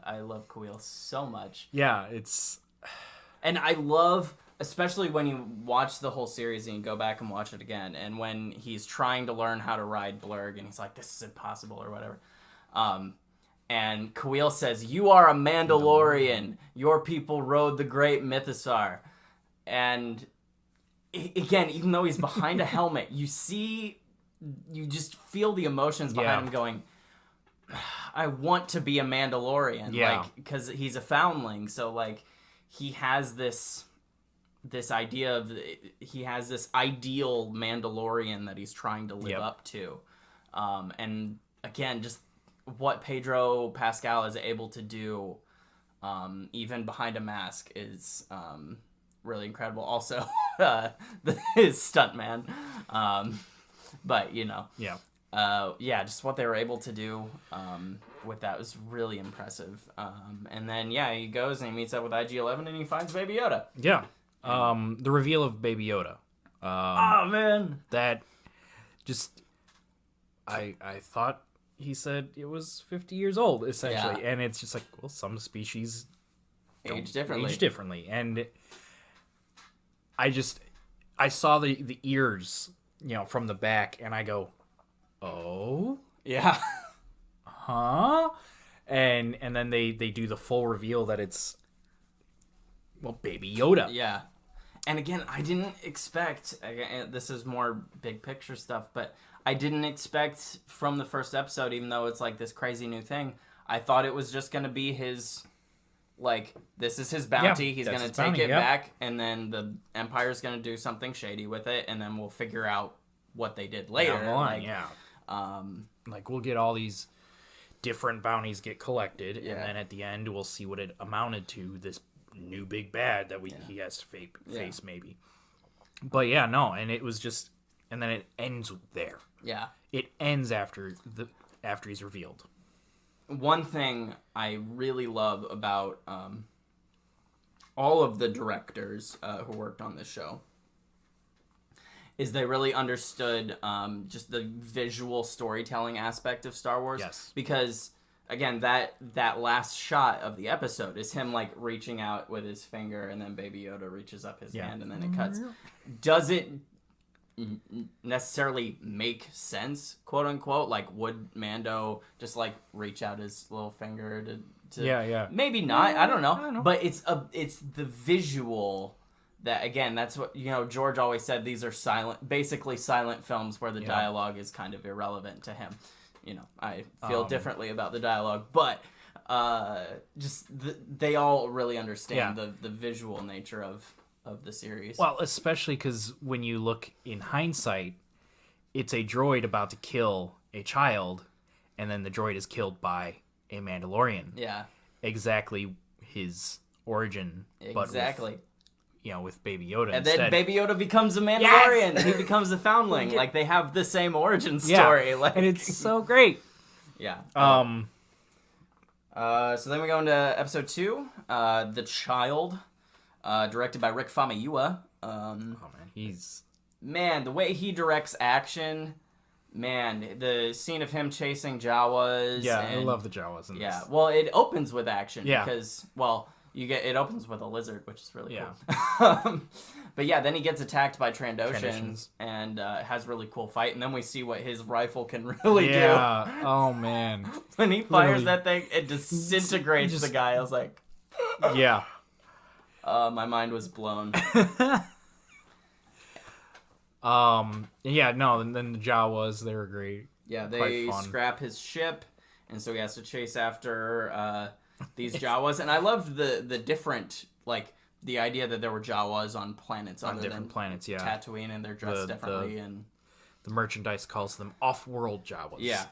I love Kuiil so much. Yeah, it's... And I love... Especially when you watch the whole series and you go back and watch it again, and when he's trying to learn how to ride blurg, and he's like, this is impossible, or whatever. And Kuiil says, you are a Mandalorian. Your people rode the great Mythosaur. And again, even though he's behind a helmet, you just feel the emotions behind him going, I want to be a Mandalorian. Yeah. Like, because he's a foundling, so like he has this idea of he has this ideal Mandalorian that he's trying to live up to, and again, just what Pedro Pascal is able to do, even behind a mask, is really incredible. Also, his stuntman, but just what they were able to do with that was really impressive. And then he goes and he meets up with IG-11 and he finds Baby Yoda. Yeah. The reveal of Baby Yoda. Oh man, that just I thought he said it was 50 years old essentially, and it's just like, well, some species age differently, and I saw the ears, from the back, and I go, oh yeah, huh, and then they do the full reveal that it's, well, Baby Yoda. Yeah. And again, I didn't expect, again, this is more big picture stuff, but I didn't expect from the first episode, even though it's like this crazy new thing, I thought it was just going to be his, like, this is his bounty, he's going to take it back, and then the Empire's going to do something shady with it, and then we'll figure out what they did later. Down the line, like, we'll get all these different bounties get collected, and then at the end, we'll see what it amounted to, this new big bad that he has to face maybe. But and it was just, and then it ends there. Yeah. It ends after he's revealed. One thing I really love about all of the directors who worked on this show is they really understood just the visual storytelling aspect of Star Wars. Yes. Because again, that last shot of the episode is him like reaching out with his finger, and then Baby Yoda reaches up his hand, and then it cuts. Does it necessarily make sense, quote unquote? Like, would Mando just like reach out his little finger to maybe not? I don't know. But it's the visual that, again, that's what George always said. These are basically silent films where the dialogue is kind of irrelevant to him. I feel differently about the dialogue, but they all really understand the visual nature of the series. Well, especially because when you look in hindsight, it's a droid about to kill a child, and then the droid is killed by a Mandalorian. Yeah. Exactly his origin. Exactly. But with Baby Yoda and instead. Then Baby Yoda becomes a Mandalorian. Yes! He becomes a foundling. Like, they have the same origin story. Like, and it's so great. Yeah. So then we go into episode 2, The Child, directed by Rick Famuyiwa. Man, the way he directs action, the scene of him chasing Jawas. Yeah, I love the Jawas in this. Yeah, well, it opens with action because, it opens with a lizard, which is really cool. But then he gets attacked by Trandoshans and has a really cool fight, and then we see what his rifle can really do. Yeah. Oh man. When he fires that thing, it disintegrates the guy. I was like, yeah. My mind was blown. And then the Jawas, they were great. Yeah, they scrap his ship, and so he has to chase after these Jawas. And I loved the different, like, the idea that there were Jawas on planets other than planets, Tatooine, and they're dressed differently. And the merchandise calls them off-world Jawas. Yeah.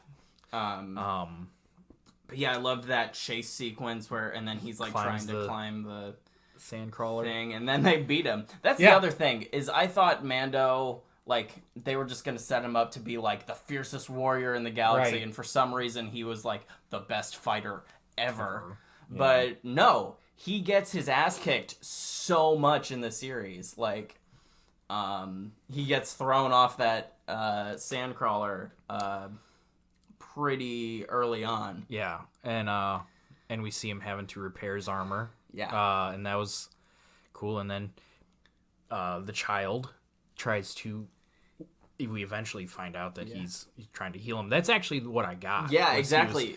But I loved that chase sequence and then he's like trying to climb the sandcrawler thing, and then they beat him. That's the other thing, is I thought Mando, like, they were just going to set him up to be like the fiercest warrior in the galaxy, and for some reason he was like the best fighter ever. Yeah. But no, he gets his ass kicked so much in the series. Like, he gets thrown off that sandcrawler pretty early on. Yeah, and we see him having to repair his armor. Yeah. And that was cool. And then the child tries to... We eventually find out that he's trying to heal him. That's actually what I got. Yeah, exactly.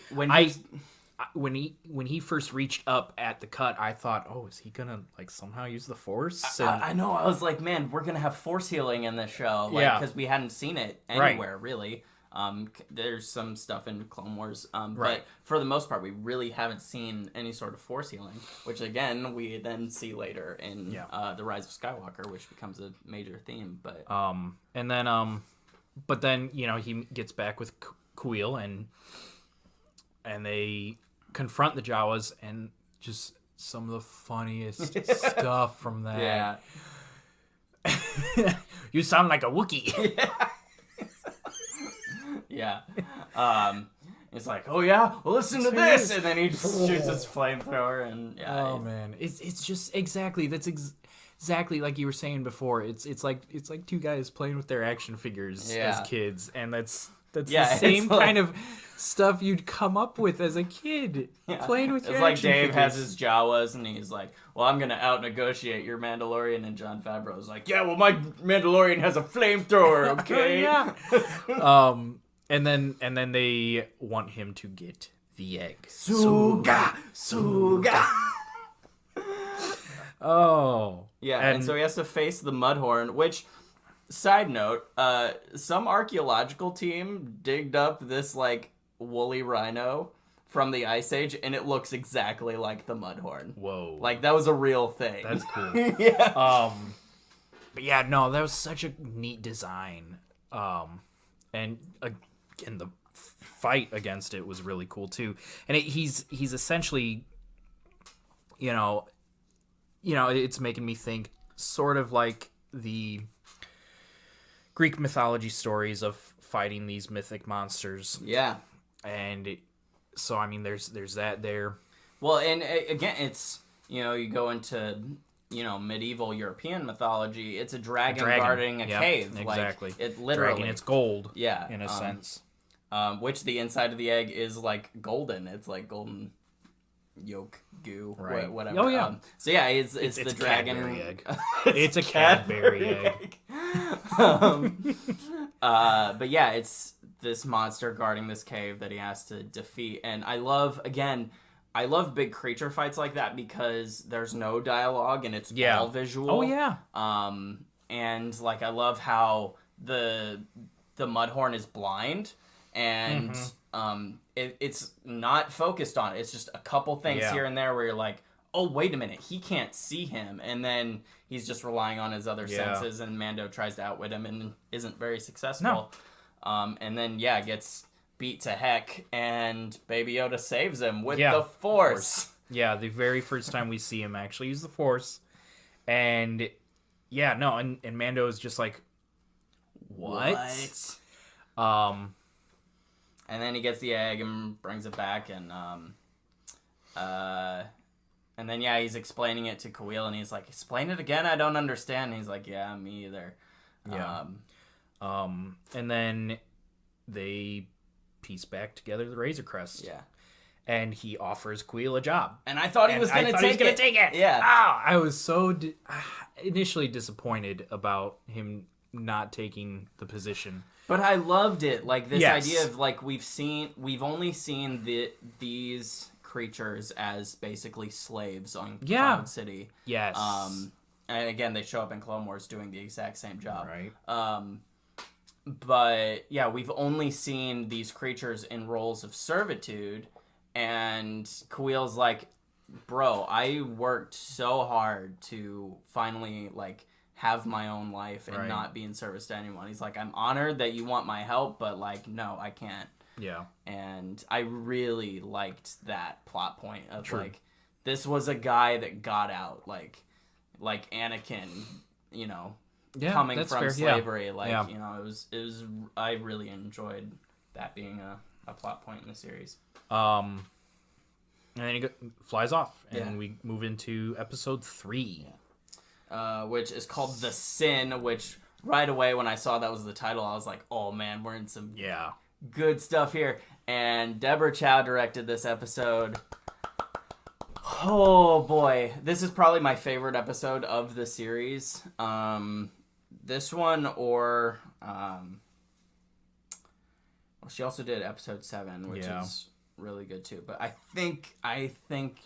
When he first reached up at the cut, I thought, oh, is he gonna like somehow use the Force? I know. I was like, man, we're gonna have Force healing in this show, because we hadn't seen it anywhere really. There's some stuff in Clone Wars, Right. but for the most part, we really haven't seen any sort of Force healing, which again we then see later in the Rise of Skywalker, which becomes a major theme. But but then he gets back with Kuiil and they confront the Jawas, and just some of the funniest stuff from that. Yeah. You sound like a Wookiee. Yeah. It's like, oh yeah, well listen to this, and then he just shoots his flamethrower, and Man, it's just exactly exactly like you were saying before. It's like two guys playing with their action figures as kids, and that's the same kind of stuff you'd come up with as a kid playing with your action figures. It's like Dave has his Jawas, and he's like, well, I'm gonna out-negotiate your Mandalorian, and Jon Favreau's like, yeah, well, my Mandalorian has a flamethrower, okay? And then they want him to get the egg. Suga! Oh. Yeah, and so he has to face the Mudhorn, which, side note, some archaeological team digged up this, like, woolly rhino from the Ice Age, and it looks exactly like the Mudhorn. Whoa. Like, that was a real thing. That's cool. Yeah. But yeah, no, that was such a neat design. And again, the fight against it was really cool too. And he's essentially, it's making me think sort of like the Greek mythology stories of fighting these mythic monsters. Yeah. And so, I mean, there's that there. Well, and again, it's, you go into, medieval European mythology, it's a dragon guarding a cave. Exactly. Like, it literally. Dragon, it's gold. Yeah. In a sense. Which the inside of the egg is, like, golden. It's, like, golden yolk goo, right? Whatever. Oh, yeah. So, yeah, it's the dragon. Cadbury egg. It's a Cadbury egg. But, yeah, it's this monster guarding this cave that he has to defeat. And I love big creature fights like that because there's no dialogue and it's all visual. Oh yeah. And like I love how the Mudhorn is blind and it's not focused on it. It's just a couple things here and there where you're like, oh wait a minute, he can't see him, and then he's just relying on his other senses, and Mando tries to outwit him and isn't very successful. No. And then gets beat to heck, and Baby Yoda saves him with the Force. Yeah, the very first time we see him actually use the Force. And and Mando is just like, what? And then he gets the egg and brings it back, and then he's explaining it to Kuiil, and he's like, explain it again, I don't understand. And he's like, yeah, me either. Yeah. And then they piece back together the Razor Crest. Yeah. And he offers Kuiil a job. And I thought he was going to take it. Yeah. Oh, I was so initially disappointed about him not taking the position. But I loved it. Like, this idea of, like, we've only seen these creatures as basically slaves on Cloud City. Yes. And again, they show up in Clone Wars doing the exact same job. Right. But yeah, we've only seen these creatures in roles of servitude, and Kuiil's like, bro, I worked so hard to finally, like, have my own life and not be in service to anyone. He's like, I'm honored that you want my help, but, like, no, I can't. Yeah. And I really liked that plot point of, like, this was a guy that got out, like Anakin, coming from slavery. Yeah. Like, it was, I really enjoyed that being a plot point in the series. And then he flies off, and we move into episode 3. Which is called The Sin, which right away when I saw that was the title, I was like, oh man, we're in some good stuff here. And Deborah Chow directed this episode. Oh boy, this is probably my favorite episode of the series. This one or she also did episode 7, which is really good too. But I think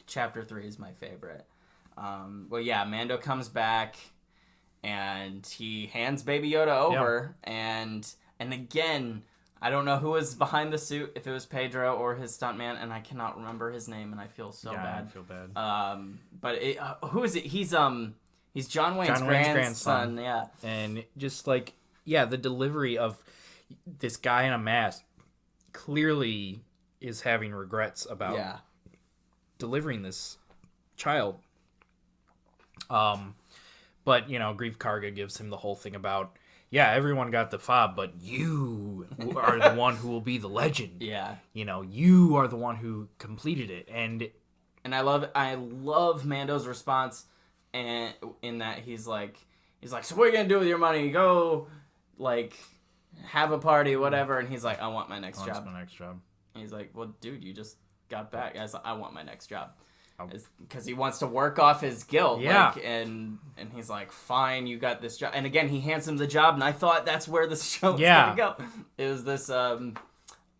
chapter 3 is my favorite. Mando comes back and he hands Baby Yoda over, and again, I don't know who was behind the suit, if it was Pedro or his stuntman, and I cannot remember his name, and I feel so bad. I feel bad. But who is it? He's John Wayne's grandson. Yeah, and just like the delivery of this guy in a mask clearly is having regrets about delivering this child. But Grief Karga gives him the whole thing about. Yeah, everyone got the fob, but you are the one who will be the legend. Yeah. You are the one who completed it. And I love Mando's response and in that he's like, so what are you going to do with your money? Go, like, have a party, whatever. And he's like, I want my next job. My next job. And he's like, well, dude, you just got back. I want my next job. Because he wants to work off his guilt. Yeah. Like, and he's like, fine, you got this job. And again, he hands him the job, and I thought that's where the show was going to go. It was this Mon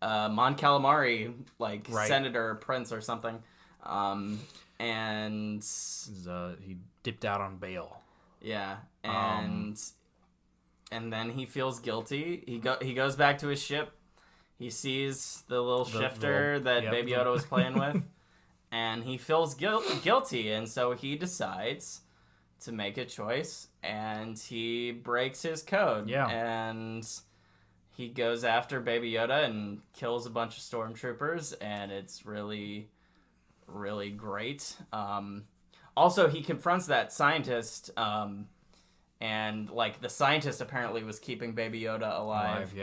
Calamari, like, senator, prince or something. And... he dipped out on bail. Yeah. And then he feels guilty. He goes back to his ship. He sees the little shifter that Baby Yoda was playing with. And he feels guilty, and so he decides to make a choice, and he breaks his code. Yeah. And he goes after Baby Yoda and kills a bunch of stormtroopers, and it's really, really great. Also, he confronts that scientist, and, like, the scientist apparently was keeping Baby Yoda alive.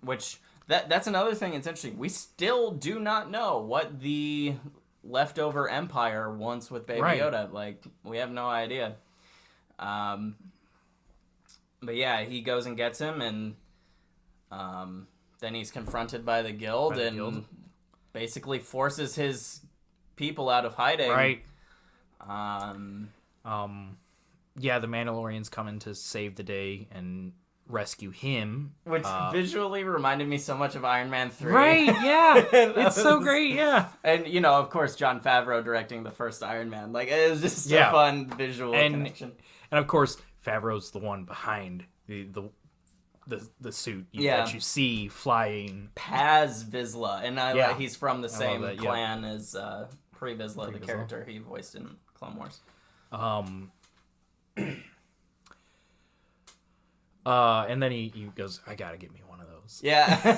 Which... That's another thing that's interesting. We still do not know what the leftover Empire wants with Baby Yoda. Like, we have no idea. But yeah, he goes and gets him, and then he's confronted by the guild basically forces his people out of hiding. Right. Yeah, the Mandalorians come in to save the day and rescue him. Which visually reminded me so much of Iron Man 3. Right, yeah. It's so great, yeah. And, of course, Jon Favreau directing the first Iron Man. Like, it was just a fun visual connection. And, of course, Favreau's the one behind the suit that you see flying. Paz Vizsla. And he's from the same clan as Pre Vizsla, the character he voiced in Clone Wars. And then he goes, I gotta get me one of those. Yeah.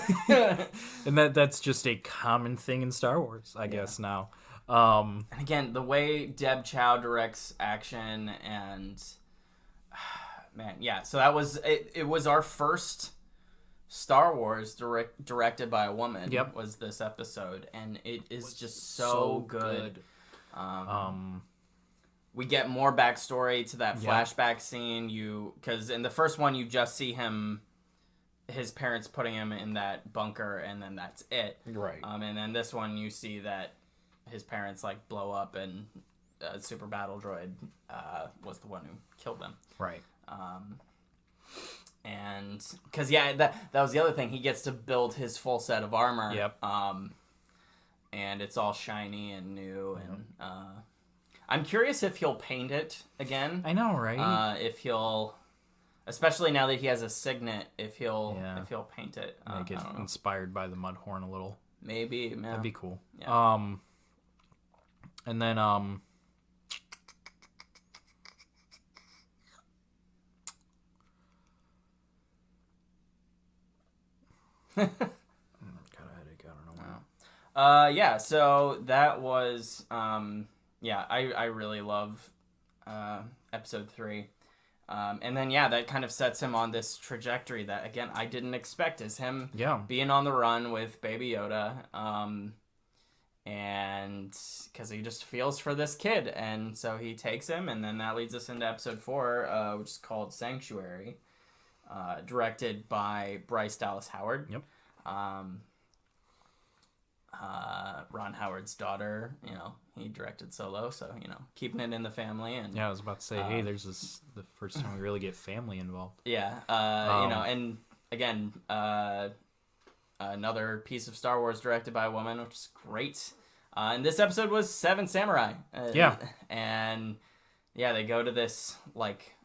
And that's just a common thing in Star Wars, I guess, now. And again, the way Deb Chow directs action and... Man, yeah. So that was... It was our first Star Wars directed by a woman. Yep. Was this episode. And it is just so good. We get more backstory to that flashback scene. Because in the first one, you just see his parents putting him in that bunker, and then that's it. Right. And then this one, you see that his parents like blow up, and Super Battle Droid was the one who killed them. Right. And because that was the other thing. He gets to build his full set of armor. Yep. And it's all shiny and new, and I'm curious if he'll paint it again. I know, right? If he'll, especially now that he has a signet, if he'll paint it. Make it inspired by the Mudhorn a little. Maybe, yeah. That'd be cool. Yeah. And then got a headache. I don't know why. Yeah. So that was I really love episode 3. And then that kind of sets him on this trajectory that again I didn't expect, is him being on the run with Baby Yoda, and because he just feels for this kid, and so he takes him, and then that leads us into episode 4, which is called Sanctuary, directed by Bryce Dallas Howard. Yep. Ron Howard's daughter, he directed Solo, so keeping it in the family. And I was about to say, hey, there's the first time we really get family involved. Yeah, and again, another piece of Star Wars directed by a woman, which is great. And this episode was Seven Samurai. And they go to this like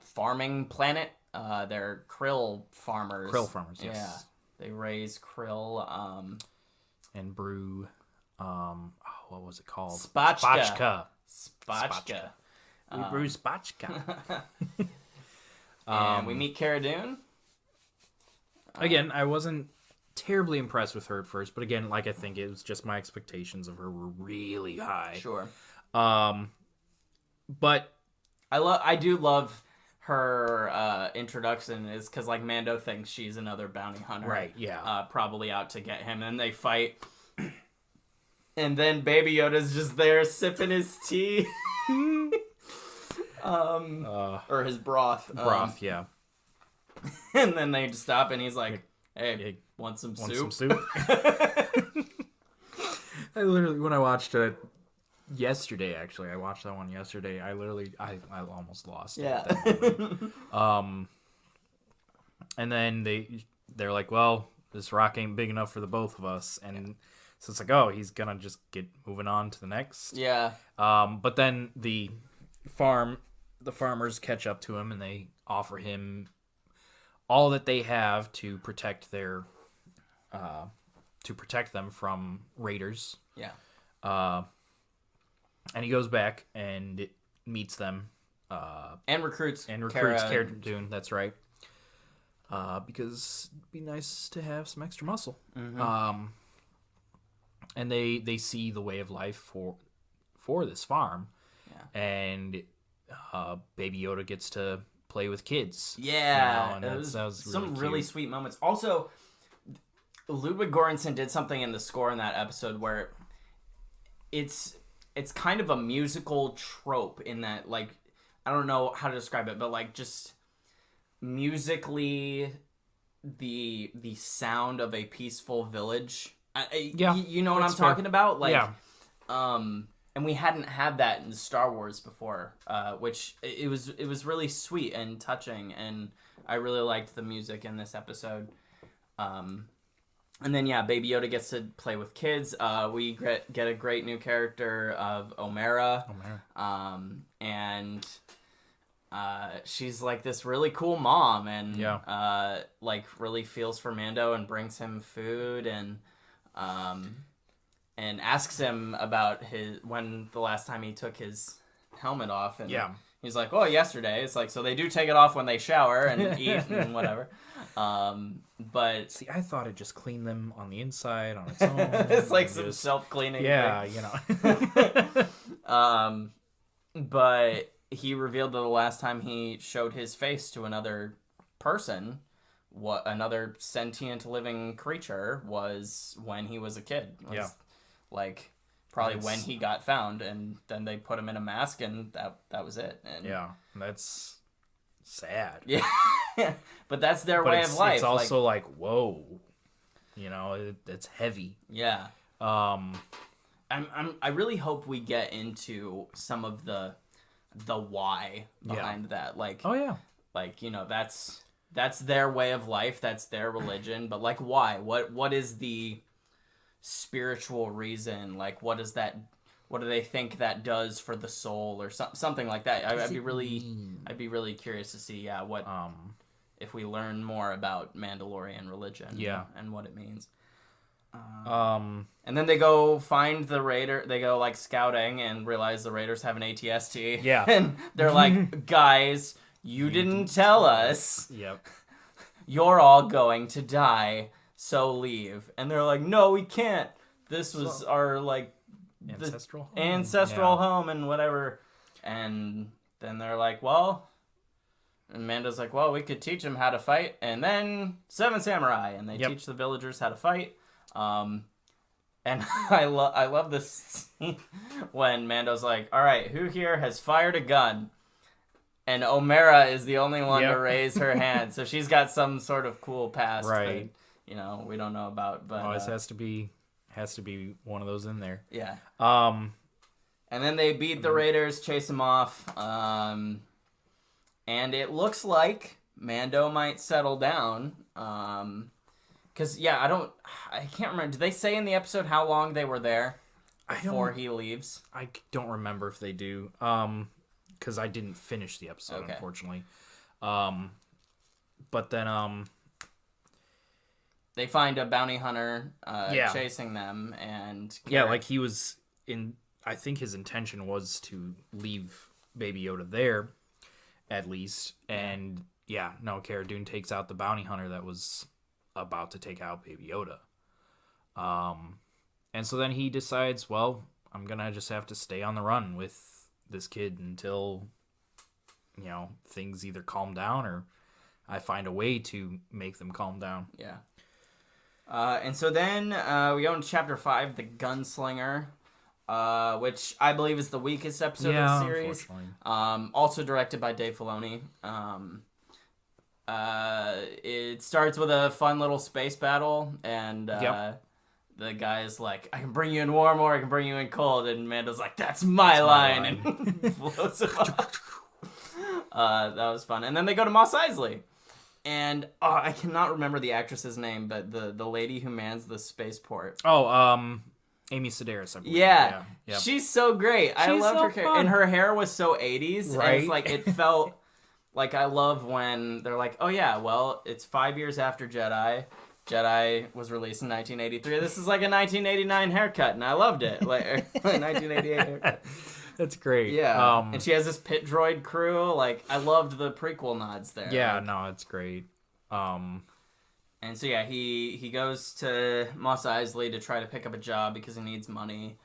farming planet they're krill farmers. Krill farmers, yes. Yeah, they raise krill. And brew, what was it called? Spatchka. We brew spatchka. And we meet Cara Dune. Again, I wasn't terribly impressed with her at first, but again, like I think it was just my expectations of her were really high. Sure. But I do love her introduction is because like Mando thinks she's another bounty hunter, right? Yeah, probably out to get him, and they fight, and then Baby Yoda's just there sipping his tea, or his broth, yeah. And then they just stop, and he's like, "Hey, want some soup?" Some soup? I literally, when I watched it yesterday, actually, I watched that one yesterday. I almost lost it. Yeah. At that moment. And then they're like, well, this rock ain't big enough for the both of us, and so it's like, oh, he's gonna just get moving on to the next. Yeah. But then the farmers catch up to him, and they offer him all that they have to protect their, to protect them from raiders. Yeah. And he goes back and meets them. And recruits Cara Dune, that's right. Because it'd be nice to have some extra muscle. Mm-hmm. And they see the way of life for this farm. Yeah. And Baby Yoda gets to play with kids. Yeah. And that was some really really cute. sweet moments. Also, Ludwig Göransson did something in the score in that episode where it's kind of a musical trope in that, like, I don't know how to describe it, but like just musically the sound of a peaceful village. Yeah, you know what I'm fair. talking about? Like, Yeah. And we hadn't had that in Star Wars before, which it was really sweet and touching, and I really liked the music in this episode. And then, yeah, Baby Yoda gets to play with kids. We get a great new character of Omera. And she's like this really cool mom, and like really feels for Mando and brings him food, and asks him about when the last time he took his helmet off. And he's like, oh, yesterday. It's like, so they do take it off when they shower and eat and whatever. But see, I thought it just cleaned them on the inside on its own. it's like some self-cleaning thing. But he revealed that the last time he showed his face to another person, another sentient living creature, was when he was a kid. Like probably when he got found, and then they put him in a mask, and that was it. And that's sad. Yeah. But that's their way of life. It's also like whoa, it's heavy. Yeah. I really hope we get into some of the why behind that. Like, oh yeah, like, that's their way of life, that's their religion, but like, why? What is the spiritual reason? Like, what do they think that does for the soul, or something like that? I'd be really curious to see what if we learn more about Mandalorian religion, and what it means. And then they go find the raider. They go like scouting and realize the raiders have an AT-ST. Yeah, and they're like, guys, you didn't tell us. Yep. You're all going to die, so leave. And they're like, no, we can't. This was our like ancestral home and whatever. And then they're like, well. And Mando's like, well, we could teach them how to fight. And then 7 Samurai. And they teach the villagers how to fight. And I love this scene when Mando's like, all right, who here has fired a gun? And Omera is the only one to raise her hand. So she's got some sort of cool past that, we don't know about. But always has to be one of those in there. Yeah. And then they beat the raiders, chase them off. And it looks like Mando might settle down. Because, I can't remember. Did they say in the episode how long they were there before he leaves? I don't remember if they do. Because I didn't finish the episode, unfortunately. But then they find a bounty hunter chasing them, and like he was in. I think his intention was to leave Baby Yoda there, at least. And Cara Dune takes out the bounty hunter that was about to take out Baby Yoda. And so then he decides, well, I'm gonna just have to stay on the run with this kid until, things either calm down or I find a way to make them calm down. Yeah. And so then we go into Chapter 5, The Gunslinger, which I believe is the weakest episode of the series. Also directed by Dave Filoni. It starts with a fun little space battle, and the guy is like, I can bring you in warm or I can bring you in cold, and Mando's like, that's my line, and blows it up. That was fun. And then they go to Mos Eisley. And I cannot remember the actress's name, but the lady who mans the spaceport. Amy Sedaris, I believe. Yeah. She's so great. I loved so her character. And her hair was so 80s. Right? And it's like, it felt like, I love when they're like, oh yeah, well, it's 5 years after Jedi. Jedi was released in 1983. This is like a 1989 haircut, and I loved it. Like 1988 haircut. That's great. Yeah. And she has this pit droid crew. Like, I loved the prequel nods there. Yeah, like, no, it's great. And so, he goes to Mos Eisley to try to pick up a job because he needs money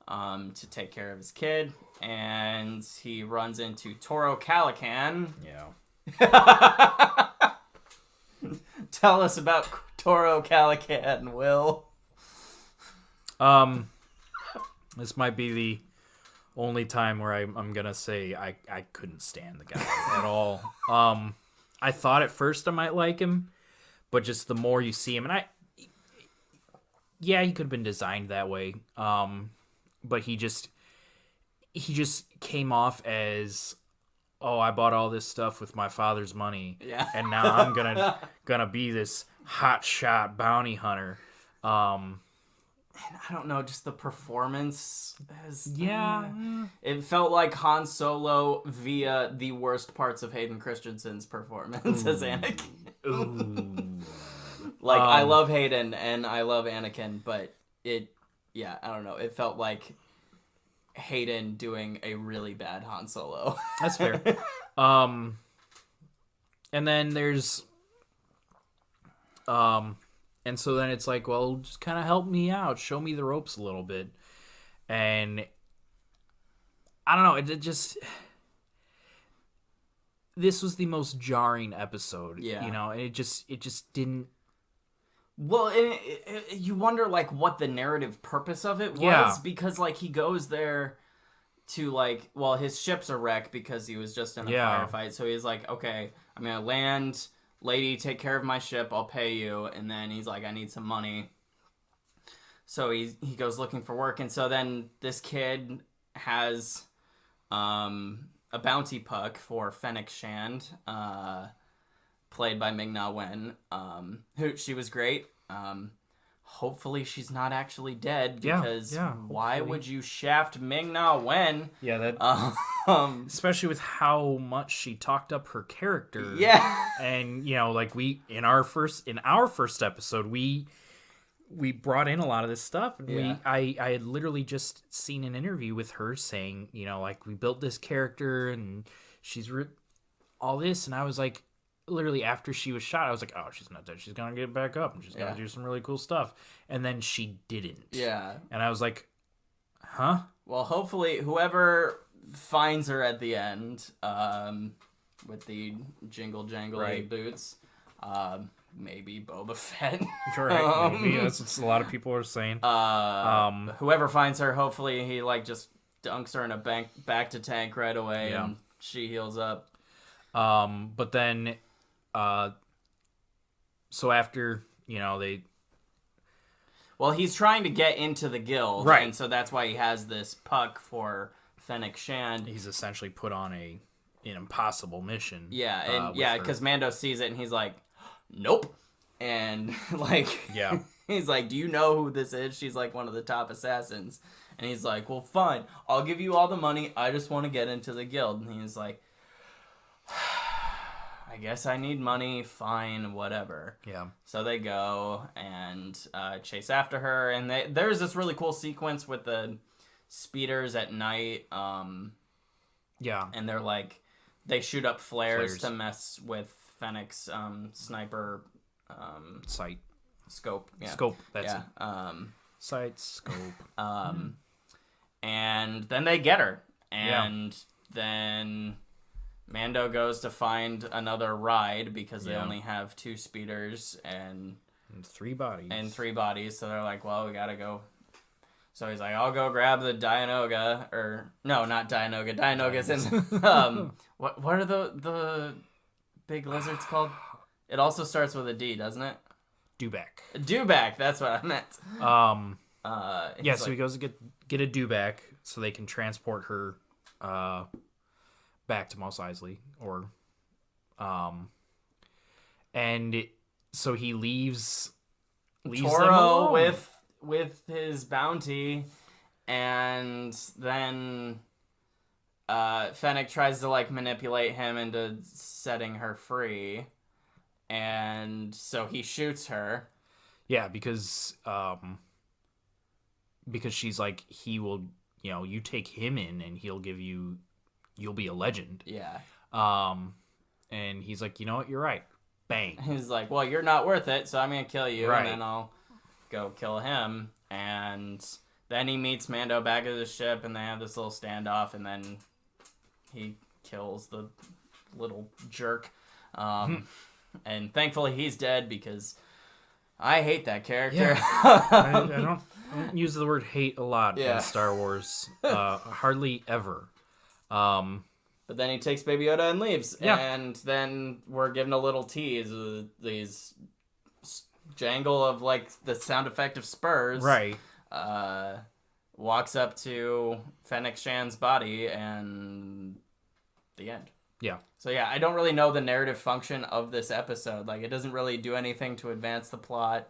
to take care of his kid. And he runs into Toro Calican. Yeah. Tell us about Toro Calican, Will. This might be the only time where I'm going to say I couldn't stand the guy at all. I thought at first I might like him, but just the more you see him, and he could have been designed that way. But he just came off as, oh, I bought all this stuff with my father's money. Yeah. And now I'm gonna be this hot shot bounty hunter. I don't know, just the performance it felt like Han Solo via the worst parts of Hayden Christensen's performance as Anakin. Like, I love Hayden and I love Anakin, but I don't know, it felt like Hayden doing a really bad Han Solo. That's fair. And then there's and so then it's like, well, just kind of help me out, show me the ropes a little bit. And I don't know, it just, this was the most jarring episode. And it just didn't. Well, you wonder, like, what the narrative purpose of it was, because, like, he goes there to, like, well, his ship's a wreck because he was just in a firefight, so he's like, okay, I'm gonna land, lady, take care of my ship, I'll pay you, and then he's like, I need some money. So he goes looking for work, and so then this kid has a bounty puck for Fennec Shand, played by Ming-Na Wen, who she was great. Hopefully she's not actually dead, because why would you shaft Ming-Na Wen? Yeah, that especially with how much she talked up her character. Yeah. And like in our first episode, we brought in a lot of this stuff, and I had literally just seen an interview with her saying, like, we built this character and she's all this, and I was like, literally after she was shot, I was like, oh, she's not dead, she's gonna get back up and she's gonna do some really cool stuff, and then she didn't. And I was like, huh? Well, hopefully whoever finds her at the end with the jingle jangly boots, maybe Boba Fett. Right, maybe that's what a lot of people are saying. Whoever finds her, hopefully he like just dunks her in a back to tank right away, and she heals up. But then so after he's trying to get into the guild, right? And so that's why he has this puck for Fennec Shand. He's essentially put on an impossible mission. Because Mando sees it and he's like, nope. And like, he's like, do you know who this is? She's like one of the top assassins. And he's like, well, fine, I'll give you all the money, I just want to get into the guild. And he's like, I guess I need money, fine, whatever. Yeah. So they go and chase after her, and there's this really cool sequence with the speeders at night. Yeah. And they're like, they shoot up flares to mess with Fennec's sniper Sight. scope. Yeah. Scope. That's it. Sight, scope. And then they get her. And then Mando goes to find another ride because they only have 2 speeders and 3 bodies. So they're like, well, we gotta go. So he's like, I'll go grab the Dianoga, or no, not Dianoga. Dianoga's in. What are the big lizards called? It also starts with a D, doesn't it? Dewback. That's what I meant. So he goes to get a Dewback so they can transport her back to Mos Eisley, or so he leaves Toro with his bounty, and then Fennec tries to like manipulate him into setting her free, and so he shoots her. Yeah, because she's like, he will, you take him in and you'll be a legend. Yeah. And he's like, you know what, you're right. Bang. He's like, well, you're not worth it, so I'm gonna kill you, right. And then I'll go kill him. And then he meets Mando back at the ship, and they have this little standoff, and then he kills the little jerk. And thankfully he's dead, because I hate that character. Yeah. I don't use the word hate a lot in Star Wars. Hardly ever. But then he takes Baby Yoda and leaves. Yeah. And then we're given a little tease of these jangle of like the sound effect of spurs. Right. Walks up to Fennec Shan's body, and the end. Yeah. So yeah, I don't really know the narrative function of this episode. Like, it doesn't really do anything to advance the plot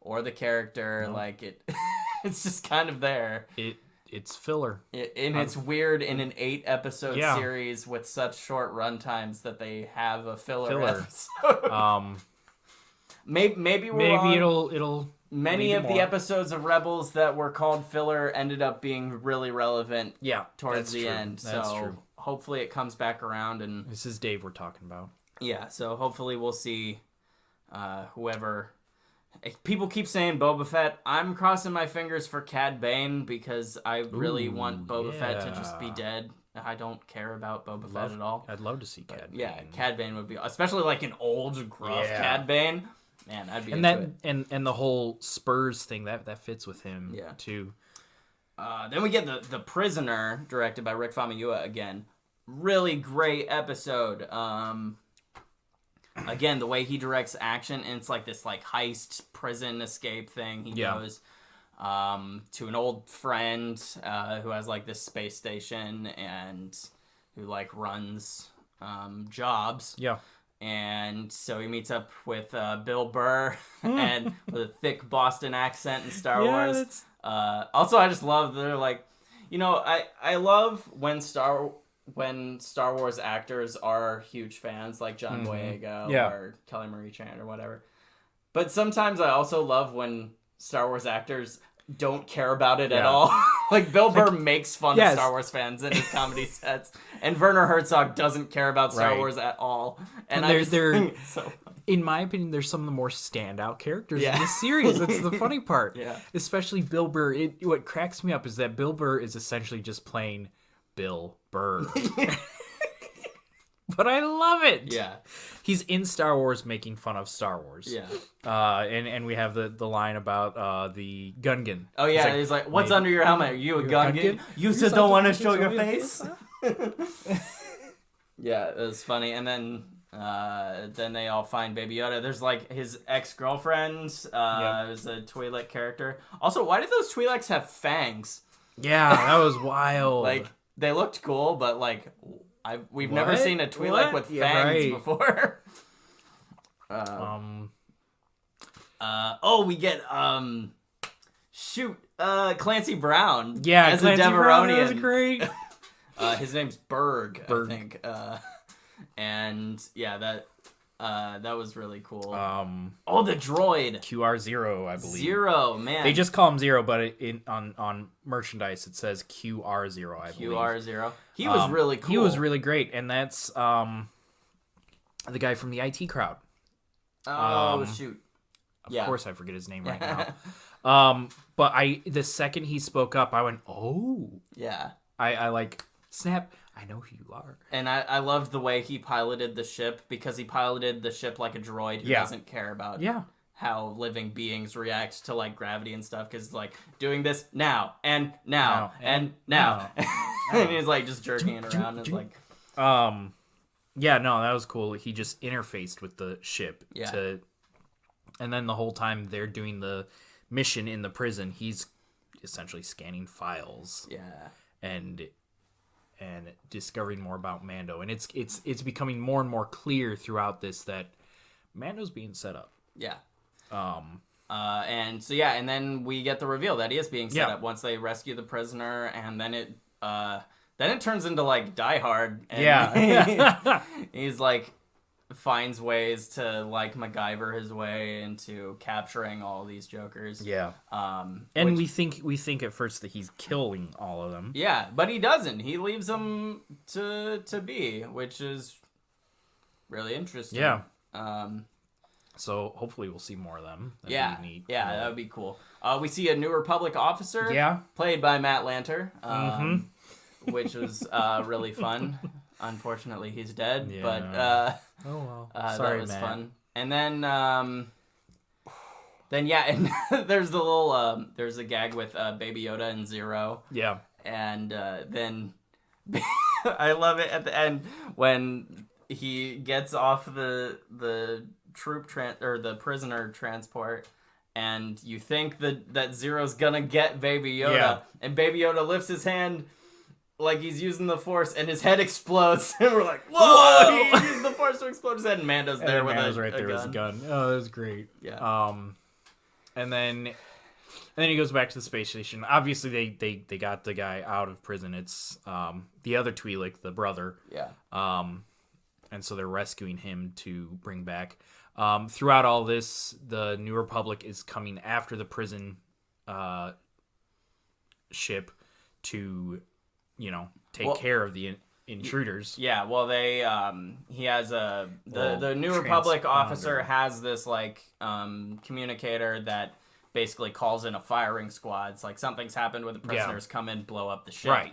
or the character. No. Like, it's just kind of there. It's filler. It's weird in an 8-episode series with such short run times that they have a filler. Episode. Maybe we're wrong. it'll many of the episodes of Rebels that were called filler ended up being really relevant. Towards the end. That's so true. Hopefully it comes back around, and this is Dave we're talking about. Yeah, so hopefully we'll see whoever. People keep saying Boba Fett. I'm crossing my fingers for Cad Bane, because I really want Boba Fett to just be dead. I don't care about Boba Fett at all. I'd love to see Cad Bane. Yeah, Cad Bane would be, especially like an old, gruff Cad Bane. Man, I'd be and the whole Spurs thing that fits with him too. Then we get the Prisoner, directed by Rick Famuyiwa again. Really great episode. Again, the way he directs action, and it's like this like heist prison escape thing. He goes to an old friend who has like this space station, and who like runs jobs. Yeah. And so he meets up with Bill Burr, and with a thick Boston accent in Star Wars. Also, I just love they're like, I love when Star Wars actors are huge fans, like John Boyega or Kelly Marie Tran or whatever. But sometimes I also love when Star Wars actors don't care about it at all. Like Bill Burr makes fun of Star Wars fans in his comedy sets, and Werner Herzog doesn't care about Star Wars at all. And I just think it's so funny. In my opinion, they're some of the more standout characters in this series. That's the funny part. Especially Bill Burr. What cracks me up is that Bill Burr is essentially just playing Bill Burr. But I love it. Yeah. He's in Star Wars making fun of Star Wars. Yeah. And we have the line about the Gungan. Oh, yeah. He's like, what's under your helmet? Are you a Gungan? You just don't want to show your face? Yeah, it was funny. And then they all find Baby Yoda. There's like his ex-girlfriend is a Twi'lek character. Also, why did those Twi'leks have fangs? Yeah, that was wild. Like, they looked cool, but like... We've never seen a Twi'lek with fangs before. We get Clancy Brown. Yeah, as Clancy a Deveronian. Brown was great. His name's Berg, I think. And yeah, that was really cool. Oh, the droid QR0, I believe. Zero, man. They just call him Zero, but on merchandise it says QR0, I believe. QR0. He was really cool. He was really great, and that's the guy from the IT crowd. Oh, shoot. Of course I forget his name right now. But the second he spoke up, I went, oh. Yeah. I like, snap, I know who you are. And I loved the way he piloted the ship, because he piloted the ship like a droid who doesn't care about how living beings react to like gravity and stuff, because like doing this now and now and now. And he's like just jerking it around and like yeah, no, that was cool. He just interfaced with the ship and then the whole time they're doing the mission in the prison, he's essentially scanning files and discovering more about Mando, and it's becoming more and more clear throughout this that Mando's being set up. And so and then we get the reveal that he is being set up once they rescue the prisoner, and then it turns into like Die Hard. And he's like finds ways to like MacGyver his way into capturing all these Jokers. And we think at first that he's killing all of them. Yeah, but he doesn't. He leaves them to be, which is really interesting. So hopefully we'll see more of them. That'd be neat. That would be cool. We see a New Republic officer, played by Matt Lanter, which was really fun. Unfortunately, he's dead, but oh well. Sorry, that was Matt. fun. And then and there's the little there's a gag with Baby Yoda and Zero. And then I love it at the end when he gets off the the prisoner transport, and you think that Zero's gonna get Baby Yoda, and Baby Yoda lifts his hand like he's using the Force, and his head explodes, and we're like, whoa! He used the Force to explode his head, and Mando's there with a gun. Oh, that was great. And then he goes back to the space station. Obviously, they got the guy out of prison. It's the other Twi'lek, the brother. And so they're rescuing him to bring back. Throughout all this, the New Republic is coming after the prison ship to, take care of the intruders. They he has the New Republic officer has this like communicator that basically calls in a firing squad. It's like something's happened with the prisoners, come in, blow up the ship.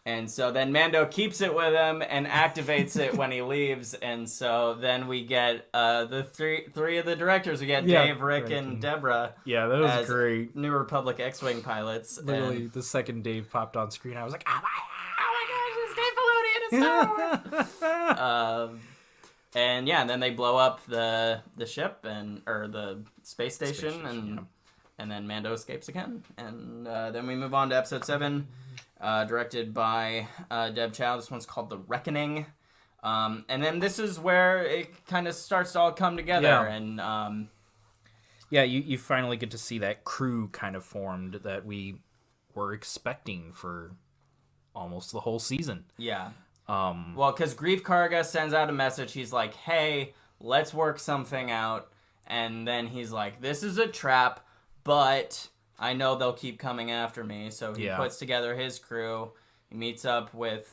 And so then Mando keeps it with him and activates it when he leaves. And so then we get the three of the directors. We get Dave, Rick, and Deborah. Yeah, that was great. New Republic X-Wing pilots. Literally, the second Dave popped on screen, I was like, oh my gosh, it's Dave Filoni in Star Wars! And then they blow up the ship or the space station, and then Mando escapes again. And then we move on to episode 7. Directed by Deb Chow. This one's called The Reckoning. And then this is where it kind of starts to all come together. And you finally get to see that crew kind of formed that we were expecting for almost the whole season. Well, because Grief Karga sends out a message. He's like, hey, let's work something out. And then he's like, this is a trap, but I know they'll keep coming after me. So he puts together his crew. He meets up with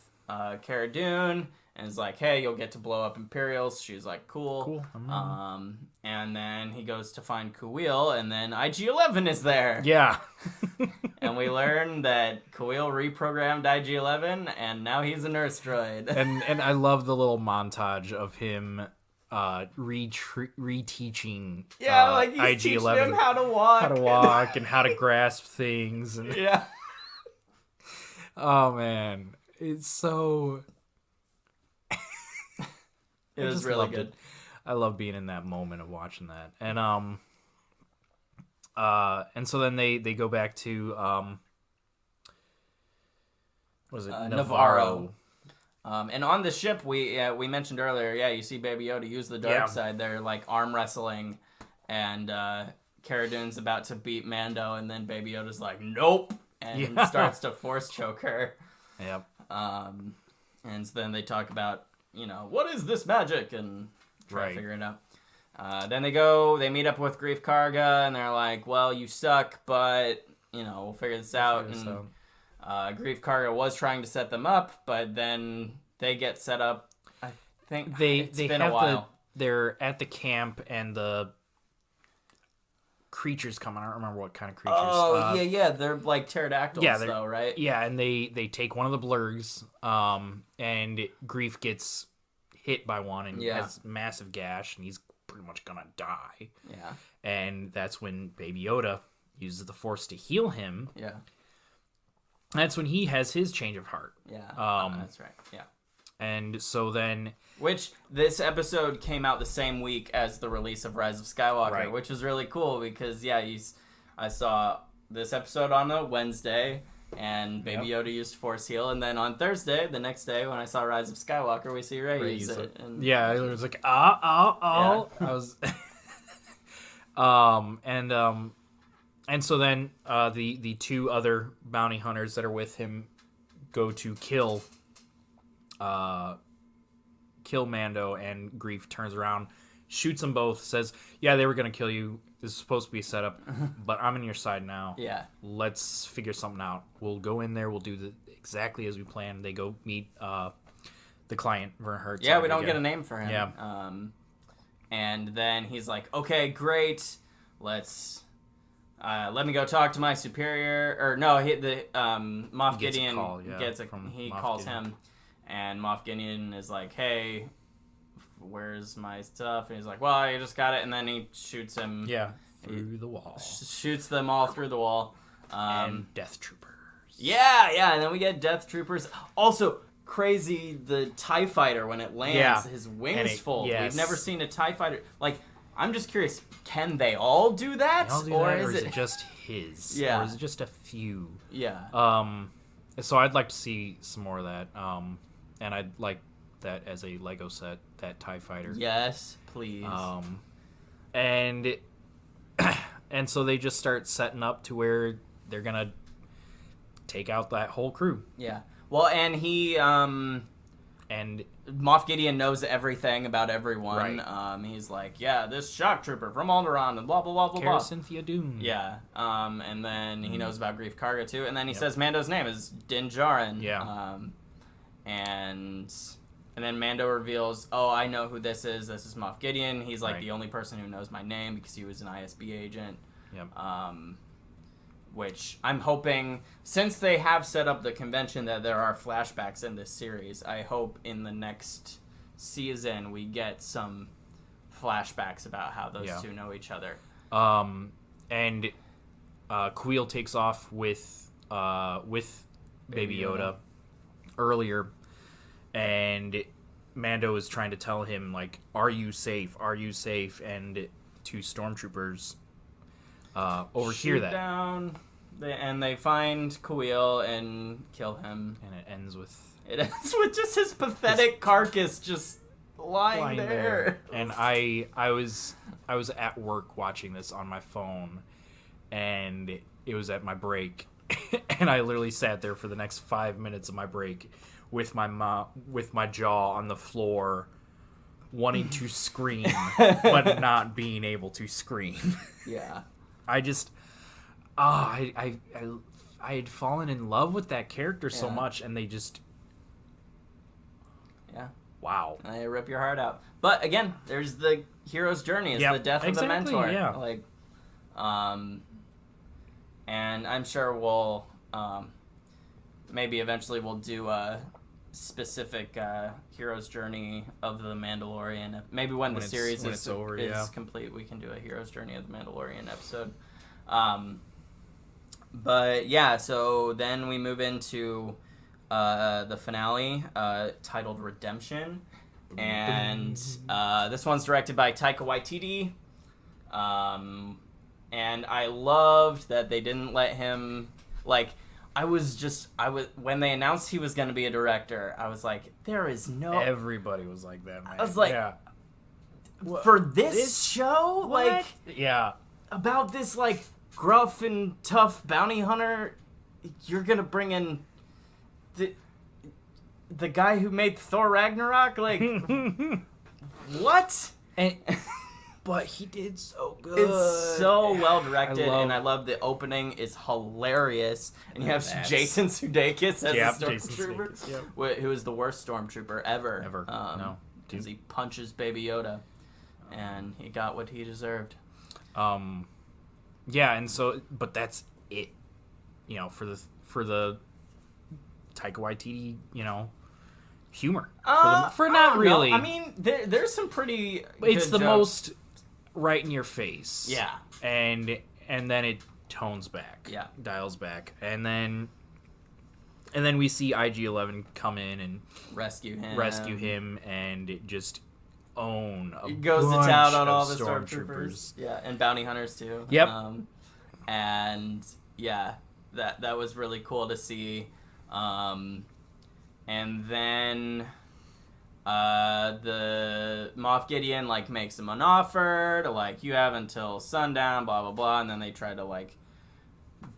Cara Dune and is like, hey, you'll get to blow up Imperials. She's like, cool. And then he goes to find Kuil, and then IG-11 is there. And we learn that Kuil reprogrammed IG-11, and now he's a nurse droid. and I love the little montage of him reteaching he's IG-11 him how to walk and how to grasp things and oh man, it's so it was really good. I love being in that moment of watching that. And so then they go back to what is it, Navarro. And on the ship, we mentioned earlier, you see Baby Yoda use the dark side. They're like arm wrestling, and Cara Dune's about to beat Mando, and then Baby Yoda's like, nope, and starts to force choke her. And so then they talk about, what is this magic? And try to figure it out. Then they meet up with Grief Karga, and they're like, well, you suck, but, we'll figure this out. Grief Karga was trying to set them up, but then they get set up. I think it's been a while. They're at the camp, and the creatures come. I don't remember what kind of creatures. Oh, yeah. They're like pterodactyls, though, right? Yeah, and they take one of the blurgs, and Grief gets hit by one and has a massive gash, and he's pretty much gonna die. Yeah. And that's when Baby Yoda uses the Force to heal him. Yeah. That's when he has his change of heart. Yeah. That's right. Yeah. And so then... Which, this episode came out the same week as the release of Rise of Skywalker, which was really cool because, I saw this episode on a Wednesday, and Baby Yoda used Force Heal, and then on Thursday, the next day, when I saw Rise of Skywalker, we see Rey use it. And... Yeah, it was like, I was... And so then the two other bounty hunters that are with him go to kill Mando, and Grief turns around, shoots them both, says, yeah, they were going to kill you. This is supposed to be a setup, but I'm on your side now. Yeah. Let's figure something out. We'll go in there. We'll do exactly as we planned. They go meet the client, Vern Herzog. Yeah, we don't get a name for him. Yeah. And then he's like, okay, great. Let's... let me go talk to my superior, or no, Moff Gideon calls him, and Moff Gideon is like, hey, where's my stuff? And he's like, well, I just got it, and then he shoots him. Yeah, through the wall. Shoots them all through the wall. And Death Troopers. Yeah, and then we get Death Troopers. Also, crazy, the TIE Fighter, when it lands, his wings fold. We've never seen a TIE Fighter, I'm just curious, can they all do that? Or is it just his? Yeah. Or is it just a few? Yeah. So I'd like to see some more of that. And I'd like that as a Lego set, that TIE Fighter. Yes, please. And so they just start setting up to where they're going to take out that whole crew. Yeah. Well, and he... And Moff Gideon knows everything about everyone. Right. He's like, yeah, this shock trooper from Alderaan and blah, blah, blah, blah, blah. Cynthia Dune. Yeah. And then he knows about Grief Karga, too. And then he says Mando's name is Din Djarin. Yeah. And then Mando reveals, oh, I know who this is. This is Moff Gideon. He's like Right. the only person who knows my name because he was an ISB agent. Yep. Which I'm hoping, since they have set up the convention that there are flashbacks in this series, I hope in the next season we get some flashbacks about how those two know each other. And Kuiil takes off with Baby Yoda earlier, and Mando is trying to tell him, like, are you safe? Are you safe? And two stormtroopers overhear that. Down, and they find Kuiil and kill him. And it ends with just his pathetic carcass just lying there. And I was at work watching this on my phone, and it was at my break, and I literally sat there for the next 5 minutes of my break with my jaw on the floor, wanting to scream but not being able to scream. Yeah. I had fallen in love with that character so much, and they just... Yeah. Wow. And they rip your heart out. But, again, there's the hero's journey. It's the death of the mentor. Yeah. And I'm sure we'll... maybe eventually we'll do a specific hero's journey of the Mandalorian. Maybe when the series is over, complete, we can do a hero's journey of the Mandalorian episode. But yeah, so then we move into the finale, titled Redemption, and this one's directed by Taika Waititi. And I loved that they didn't let him, when they announced he was going to be a director, I was like, there is no... Everybody was like that, man. I was like, for this show? What? Like, yeah. About this, gruff and tough bounty hunter, you're going to bring in the guy who made Thor Ragnarok, like, what? But he did so good. It's so well directed, I and I love the opening is hilarious. And you have Jason Sudeikis as the stormtrooper, who is the worst stormtrooper ever. No, because he punches Baby Yoda, and he got what he deserved. Yeah, and so, but that's it. You know, for the Taika Waititi, you know, humor. For not really. Know. I mean, there's some pretty. It's good the jokes. most right in your face. Yeah. And then it tones back. Yeah. Dials back, and then we see IG-11 come in and rescue him, and just own. He goes to town on all the stormtroopers. stormtroopers. Yeah, and bounty hunters too. Yep. And yeah, that was really cool to see. And then the Moff Gideon like makes him an offer to like, you have until sundown, blah blah blah, and then they try to like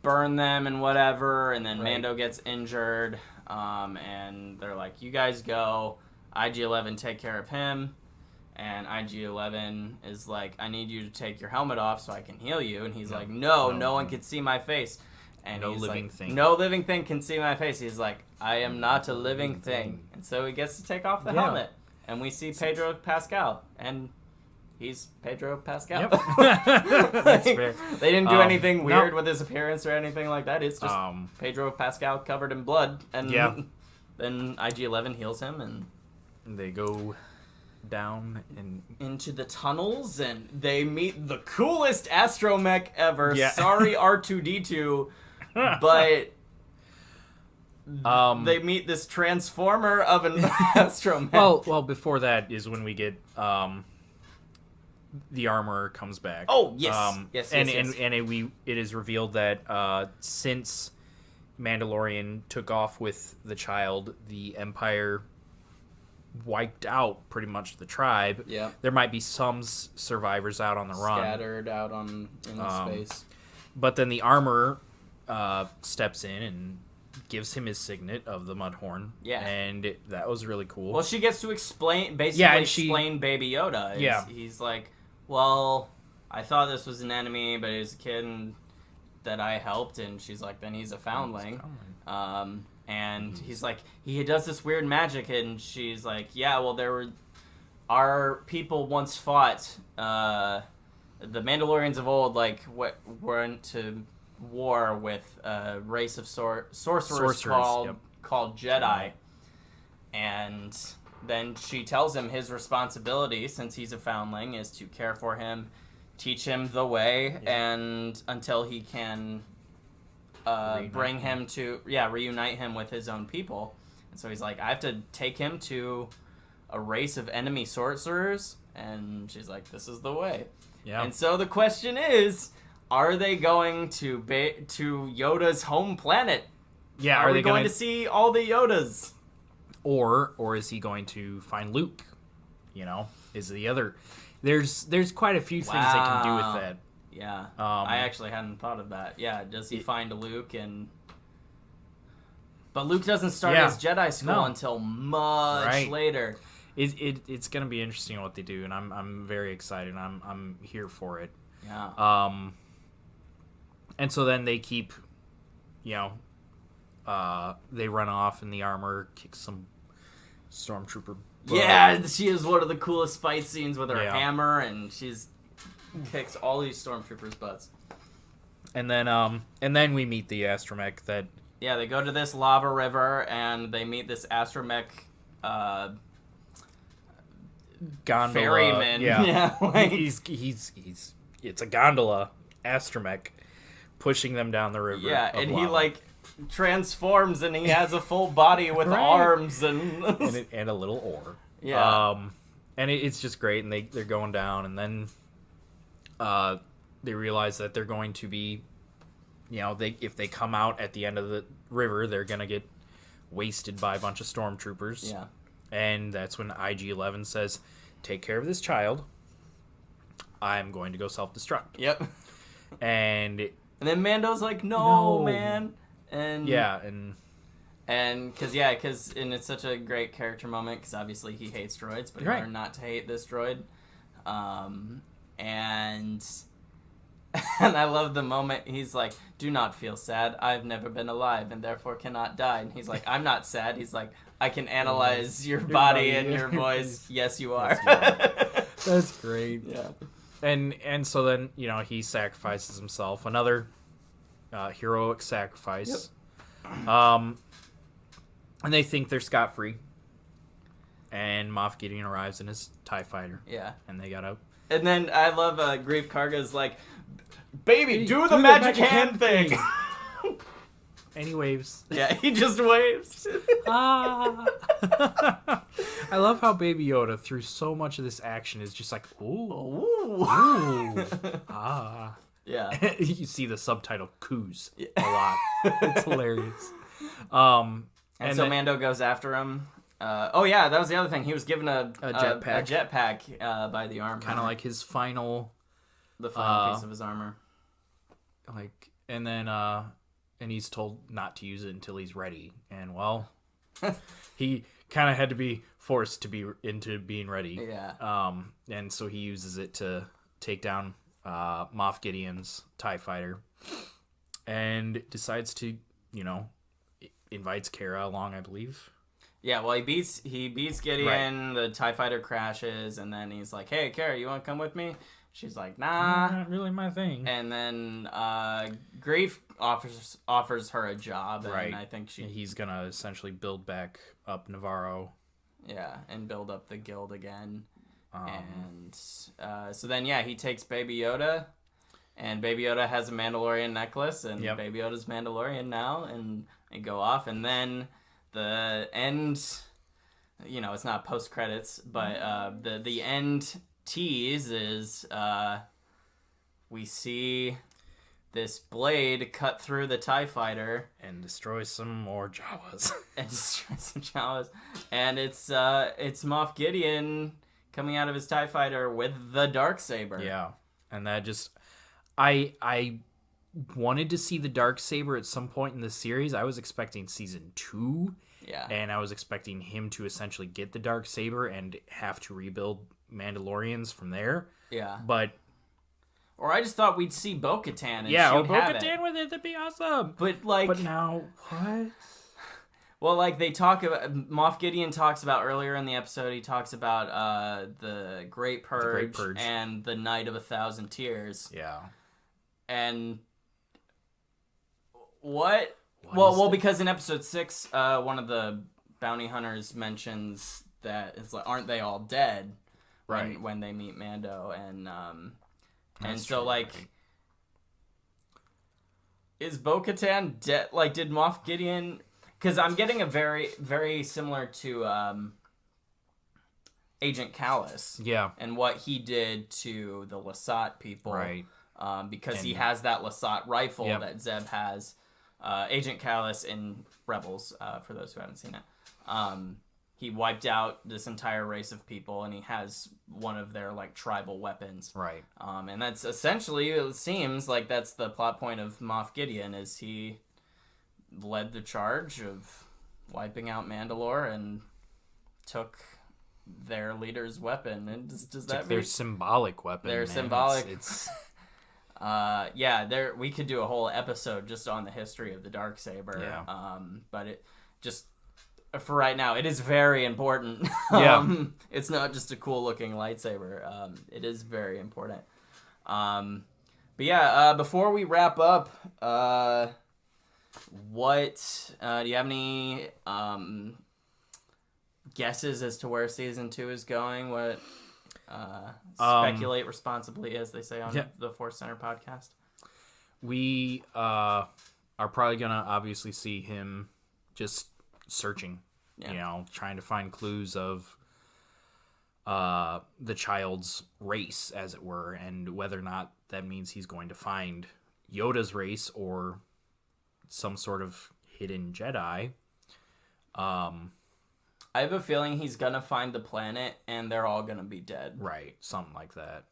burn them and whatever, and then Mando gets injured, and they're like, you guys go, IG-11 take care of him, and IG-11 is like, I need you to take your helmet off so I can heal you, and he's like, no one can see my face. And no he's living like, thing. No living thing can see my face. He's like, I am not a living thing. And so he gets to take off the helmet. And we see Pedro Pascal. And he's Pedro Pascal. Yep. That's fair. They didn't do anything weird with his appearance or anything like that. It's just Pedro Pascal covered in blood. And then IG-11 heals him. And they go down and into the tunnels. And they meet the coolest astromech ever. Yeah. Sorry, R2-D2. But they meet this transformer of an astromech. Well, before that is when we get the armor comes back. Oh yes, yes. And it is revealed that since Mandalorian took off with the child, the Empire wiped out pretty much the tribe. Yeah. There might be some survivors out on the run, scattered out in space. But then the armor steps in and gives him his signet of the Mudhorn. Yeah. And that was really cool. Well, she gets to explain Baby Yoda. He's like, well, I thought this was an enemy, but he was a kid that I helped, and she's like, then he's a foundling. And he's like, he does this weird magic, and she's like, yeah, well, our people once fought, the Mandalorians of old, like, went to war with a race of sorcerers called Jedi. And then she tells him his responsibility, since he's a foundling, is to care for him, teach him the way, and until he can bring him to reunite him with his own people. And so he's like, I have to take him to a race of enemy sorcerers, and she's like, this is the way. And so the question is, are they going to Yoda's home planet? Are we going to see all the Yodas? Or is he going to find Luke? You know, is the other. There's quite a few things they can do with that. Yeah, I actually hadn't thought of that. Yeah, does he find Luke But Luke doesn't start his Jedi school until much later. It's gonna be interesting what they do, and I'm very excited. I'm here for it. Yeah. And so then they keep, they run off, and the armor kicks some stormtrooper butt. Yeah, she is one of the coolest fight scenes with her hammer, and she's kicks all these stormtroopers' butts. And then we meet the astromech that. Yeah, they go to this lava river, and they meet this astromech gondola ferryman. Yeah, like, he's it's a gondola astromech pushing them down the river. Yeah, and lava. He like transforms, and he has a full body with arms and a little oar. Yeah, and it's just great, and they're going down, and then they realize that they're going to be, if they come out at the end of the river, they're gonna get wasted by a bunch of stormtroopers. Yeah. And that's when IG-11 says, take care of this child. I'm going to go self-destruct. Yep. And then Mando's like, no, man. And And because and it's such a great character moment because obviously he hates droids, but he Right. learned not to hate this droid. And and I love the moment he's like, "Do not feel sad. I've never been alive and therefore cannot die." And he's like, "I'm not sad." He's like, "I can analyze your body and your voice." Yes, you are. That's great. Yeah. And so then, he sacrifices himself. Another heroic sacrifice. Yep. And they think they're scot-free. And Moff Gideon arrives in his TIE fighter. Yeah. And they got out. And then I love Grief Karga's like, "Baby, do the magic hand thing." And he waves. Yeah, he just waves. I love how Baby Yoda, through so much of this action, is just like, ooh. Ooh. Yeah. You see the subtitle "coos" a lot. It's hilarious. And so Mando goes after him. That was the other thing. He was given a jetpack by the armor. Kind of like his final... The final piece of his armor. And he's told not to use it until he's ready. And, well, he kind of had to be forced to be into being ready. Yeah. And so he uses it to take down Moff Gideon's TIE fighter. And decides to, invites Kara along, I believe. Yeah, well, he beats Gideon, right. The TIE fighter crashes, and then he's like, "Hey, Kara, you want to come with me?" She's like, "Nah." Not really my thing. And then Grief offers her a job, and right. I think he's going to essentially build back up Navarro. Yeah, and build up the guild again. And so then, he takes Baby Yoda, and Baby Yoda has a Mandalorian necklace, and yep. Baby Yoda's Mandalorian now, and they go off, and then the end, it's not post-credits, but the end tease is we see this blade cut through the TIE fighter and destroy some more Jawas. And it's Moff Gideon coming out of his TIE fighter with the Darksaber. Yeah, and that just I wanted to see the Darksaber at some point in the series. I was expecting season 2. Yeah. And I was expecting him to essentially get the Darksaber and have to rebuild Mandalorians from there. Yeah. Or I just thought we'd see Bo-Katan. Or Bo-Katan with it. That'd be awesome. But now, what? Well, they talk about... Moff Gideon talks about earlier in the episode, he talks about the Great Purge and the Night of 1,000 Tears. Yeah. And... What? Well, because in episode 6, one of the bounty hunters mentions that it's like, aren't they all dead? Right. When they meet Mando, and That's so true, right. Is Bo-Katan dead? Did Moff Gideon? Because I'm getting a very, very similar to Agent Callus. Yeah. And what he did to the Lasat people. Right. Because he has that Lasat rifle that Zeb has. Agent Callus in Rebels, for those who haven't seen it. He wiped out this entire race of people, and he has one of their tribal weapons. Right. And that's essentially, it seems like that's the plot point of Moff Gideon, is he led the charge of wiping out Mandalore and took their leader's weapon. And does that mean their symbolic weapon? Their man. symbolic. It's we could do a whole episode just on the history of the Darksaber. Yeah. But it just, for right now, it is very important. Yeah. It's not just a cool looking lightsaber. It is very important. Before we wrap up, do you have any guesses as to where season 2 is going? What speculate responsibly, as they say on the Force Center podcast. We are probably gonna obviously see him just searching, trying to find clues of the child's race, as it were, and whether or not that means he's going to find Yoda's race or some sort of hidden Jedi. I have a feeling he's gonna find the planet and they're all gonna be dead. Right, something like that.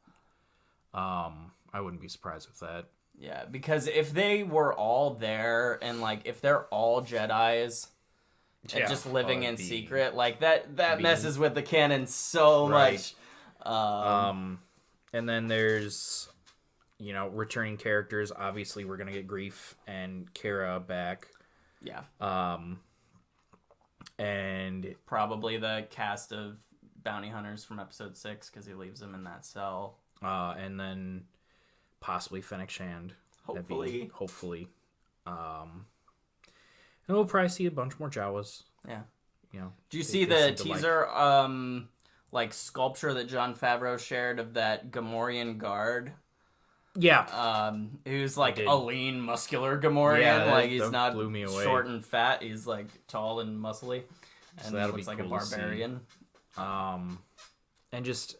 I wouldn't be surprised with that. Yeah, because if they were all there and if they're all Jedis, and just living in that'd be secret. Like that messes with the canon so much. And then there's, returning characters. Obviously, we're gonna get Grief and Kara back. Yeah. And probably the cast of bounty hunters from episode 6 because he leaves them in that cell. And then possibly Fennec Shand. Hopefully. And we'll probably see a bunch more Jawas. Yeah. Do you they see the seem to teaser sculpture that Jon Favreau shared of that Gamorrean guard? Yeah. Who's like a lean, muscular Gamorrean. Yeah, he's not blew me away. short and fat. He's like tall and muscly. And So that'll looks be like cool a to see. barbarian. And just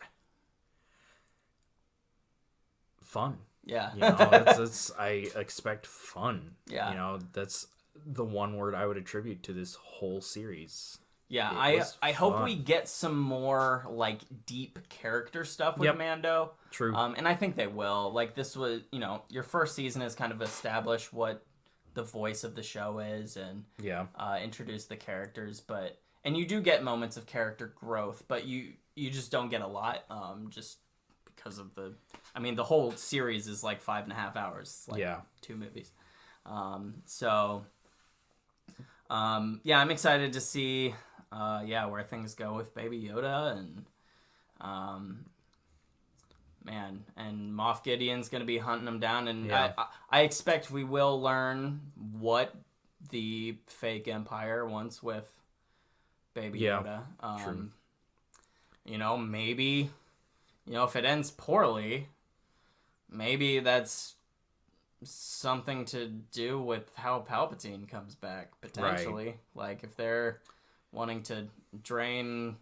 fun. Yeah. I expect fun. Yeah. That's the one word I would attribute to this whole series. Yeah, was I hope fun. we get some more deep character stuff with Mando. True. And I think they will. This was, your first season is kind of establish what the voice of the show is and introduce the characters, and you do get moments of character growth, but you just don't get a lot just because of the whole series is 5.5 hours. 2 movies. I'm excited to see where things go with Baby Yoda and and Moff Gideon's gonna be hunting him down, and I expect we will learn what the fake Empire wants with Baby Yoda. True. Maybe if it ends poorly, maybe that's something to do with how Palpatine comes back, potentially. If they're wanting to drain,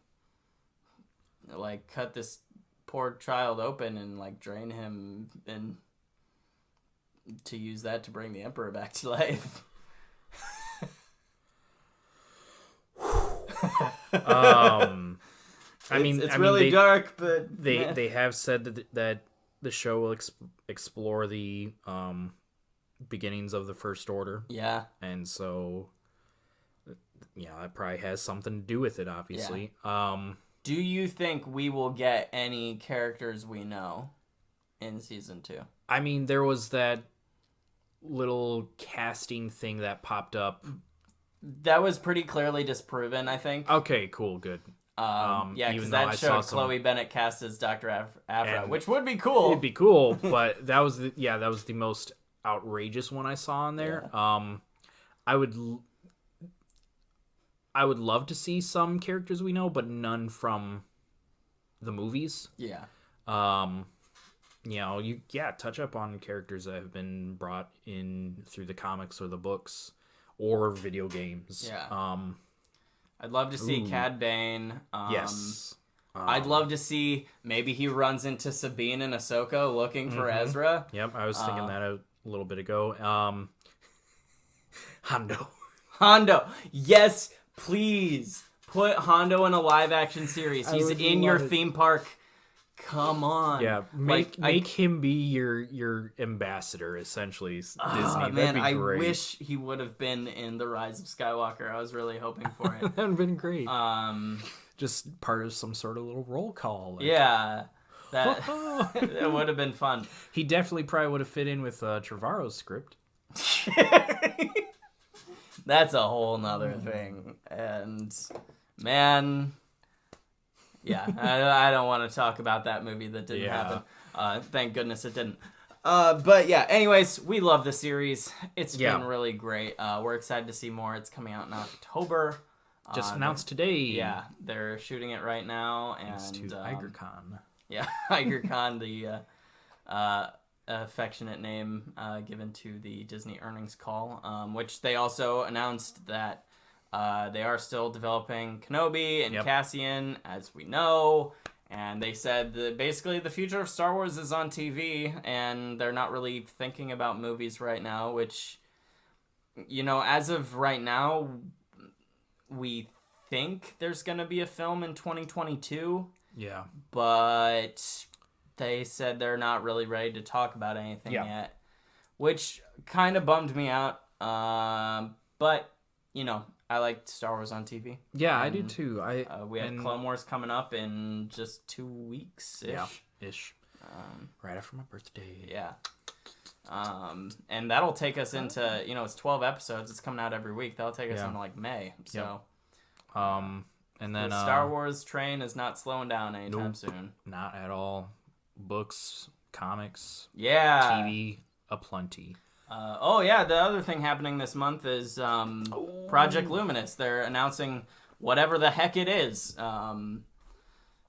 cut this poor child open and drain him and to use that to bring the Emperor back to life. It's really dark, but they have said that the show will explore the beginnings of the First Order. Yeah. And so, that probably has something to do with it, obviously. Yeah. Do you think we will get any characters we know in season 2? There was that little casting thing that popped up. That was pretty clearly disproven, I think. Okay, cool, good. Because that showed Chloe Bennett cast as Dr. Aphra, which would be cool. It'd be cool, but that was the most outrageous one I saw on there. Yeah. I would love to see some characters we know, but none from the movies. Yeah. Touch up on characters that have been brought in through the comics or the books or video games. Yeah. I'd love to see Cad Bane. Yes. I'd love to see maybe he runs into Sabine and Ahsoka looking for Ezra. Yep, I was thinking that a little bit ago. Hondo. Yes, please. Put Hondo in a live action series. He's in your theme park. Come on. Yeah, make him be your ambassador, essentially, Disney. Man, That'd be I great. wish he would have been in The Rise of Skywalker. I was really hoping for it. That would have been great. Just part of some sort of little roll call. Yeah. That would have been fun. He definitely probably would have fit in with Trevorrow's script. That's a whole nother thing. And, man... Yeah, I don't want to talk about that movie that didn't happen. Thank goodness it didn't. But yeah, anyways, we love the series. It's been really great. We're excited to see more. It's coming out in October. Just announced today. Yeah, they're shooting it right now. Thanks to IgerCon. Yeah, IgerCon, the affectionate name given to the Disney earnings call, which they also announced that they are still developing Kenobi and Cassian, as we know, and they said that basically the future of Star Wars is on TV, and they're not really thinking about movies right now, which, as of right now, we think there's going to be a film in 2022. Yeah. But they said they're not really ready to talk about anything yet, which kind of bummed me out. But, I liked Star Wars on TV. Yeah, I do too. We have Clone Wars coming up in just 2 weeks ish. Yeah, ish. Right after my birthday. Yeah. And that'll take us into, it's 12 episodes. It's coming out every week. That'll take us into like May. So, and then the Star Wars train is not slowing down anytime soon. Not at all. Books, comics, Yeah. TV, aplenty. The other thing happening this month is Project Luminous. They're announcing whatever the heck it is.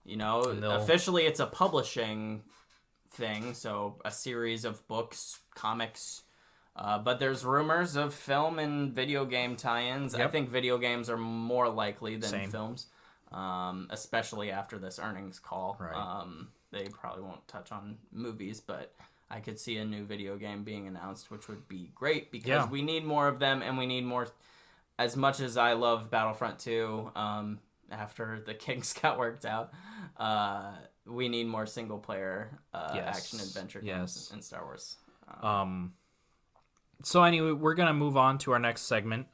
Officially it's a publishing thing, so a series of books, comics, but there's rumors of film and video game tie-ins. Yep. I think video games are more likely than Same. films, especially after this earnings call. Right. They probably won't touch on movies, but I could see a new video game being announced, which would be great because we need more of them, and we need more. As much as I love Battlefront 2, after the Kinks got worked out, we need more single-player action adventure games in Star Wars. So anyway, we're going to move on to our next segment,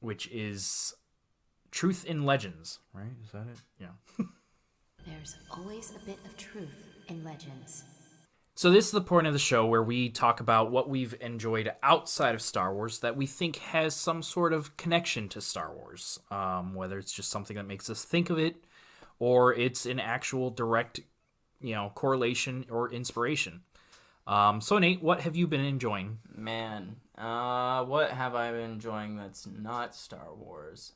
which is Truth in Legends, right? Is that it? Yeah. There's always a bit of truth in legends. So this is the point of the show where we talk about what we've enjoyed outside of Star Wars that we think has some sort of connection to Star Wars, whether it's just something that makes us think of it, or it's an actual direct, correlation or inspiration. So Nate, what have you been enjoying? Man, what have I been enjoying that's not Star Wars?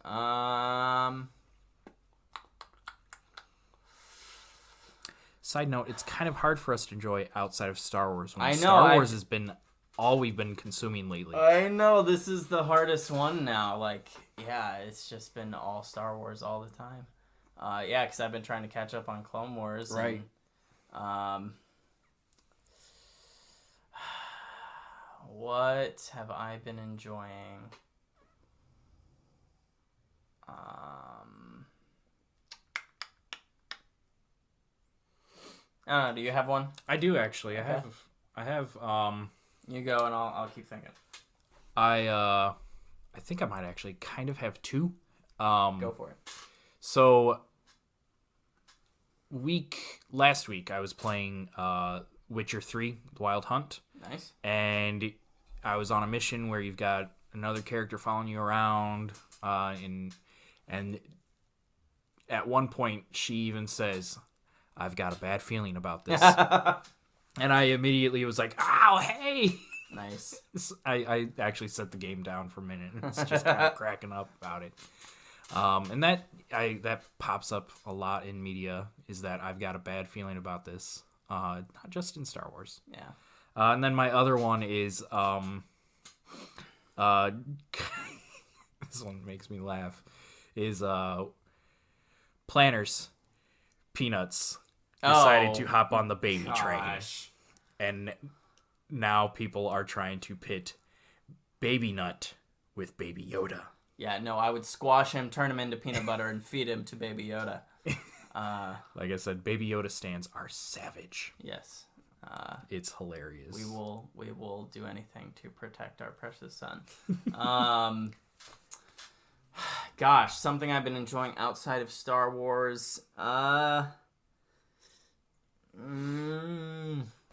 Side note, it's kind of hard for us to enjoy outside of Star Wars. I know, Star Wars has been all we've been consuming lately. I know, this is the hardest one now. It's just been all Star Wars all the time. Because I've been trying to catch up on Clone Wars. Right. And, what have I been enjoying? I don't know, do you have one? I do actually. Okay. I have. You go and I'll keep thinking. I think I might actually kind of have two. Go for it. So last week I was playing Witcher 3: The Wild Hunt. Nice. And I was on a mission where you've got another character following you around, and at one point she even says, "I've got a bad feeling about this." And I immediately was like, "Ow, hey!" Nice. I actually set the game down for a minute and was just kind of cracking up about it. And that pops up a lot in media, is that I've got a bad feeling about this, not just in Star Wars. Yeah. And then my other one is this one makes me laugh, is Planners Peanuts decided to hop on the baby train, and now people are trying to pit Baby Nut with Baby Yoda. Yeah, no, I would squash him, turn him into peanut butter, and feed him to Baby Yoda. Like I said, Baby Yoda stands are savage. Yes. It's hilarious. We will do anything to protect our precious son. Gosh, something I've been enjoying outside of Star Wars.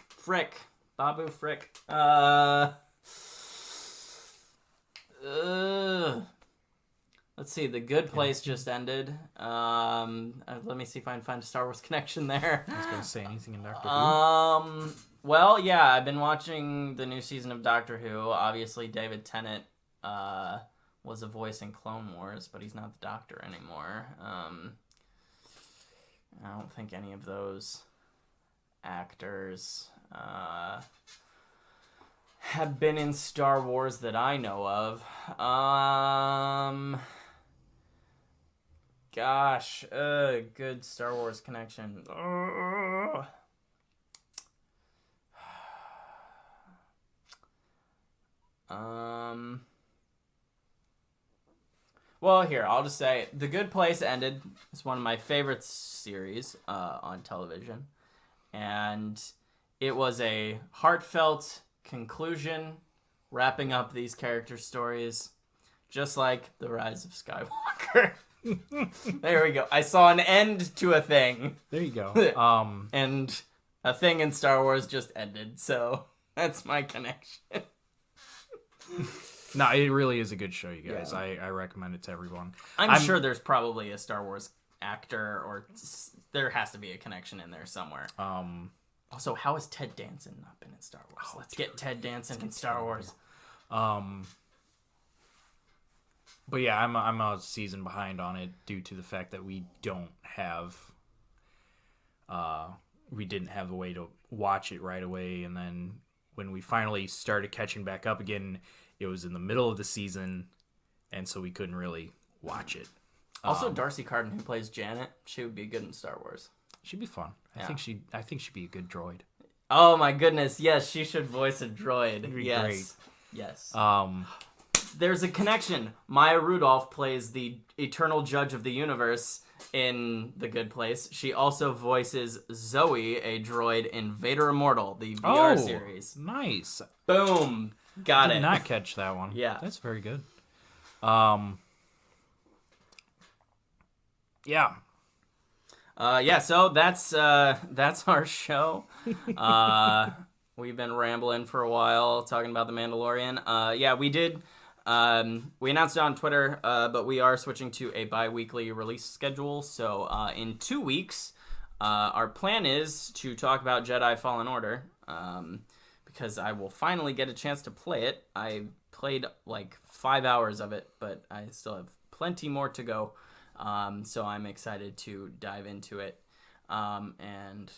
Frick. Babu Frick. Let's see, The Good Place just ended. Let me see if I can find a Star Wars connection there. I was going to say anything in Doctor Who. Well, yeah, I've been watching the new season of Doctor Who. Obviously, David Tennant was a voice in Clone Wars, but he's not the Doctor anymore. I don't think any of those actors have been in Star Wars that I know of. Gosh, good Star Wars connection. Well, here, I'll just say The Good Place ended. It's one of my favorite series on television. And it was a heartfelt conclusion, wrapping up these character stories. just like The Rise of Skywalker. There we go. I saw an end to a thing. There you go. And a thing in Star Wars just ended, so that's my connection. No, it really is a good show, you guys. Yeah. I recommend it to everyone. I'm sure there's probably a Star Wars actor, or there has to be a connection in there somewhere. Also, how has Ted Danson not been in Star Wars? Let's get Ted Danson in Star Wars. But yeah, I'm a season behind on it due to the fact that we didn't have a way to watch it right away, and then when we finally started catching back up again, it was in the middle of the season, and so we couldn't really watch it. Also, Darcy Carden, who plays Janet, she would be good in Star Wars. She'd be fun. I think she'd be a good droid. Oh my goodness, yes, she should voice a droid. It'd be yes. great. Yes. There's There's a connection. Maya Rudolph plays the eternal judge of the universe in The Good Place. She also voices Zoe, a droid in Vader Immortal, the VR series. Nice. Boom. Got Did it. not catch that one. Yeah. That's very good. Yeah. So that's our show. We've been rambling for a while talking about The Mandalorian. We did. We announced it on Twitter, but we are switching to a bi-weekly release schedule. So in 2 weeks, our plan is to talk about Jedi Fallen Order, because I will finally get a chance to play it. I played like 5 hours of it, but I still have plenty more to go. So I'm excited to dive into it, and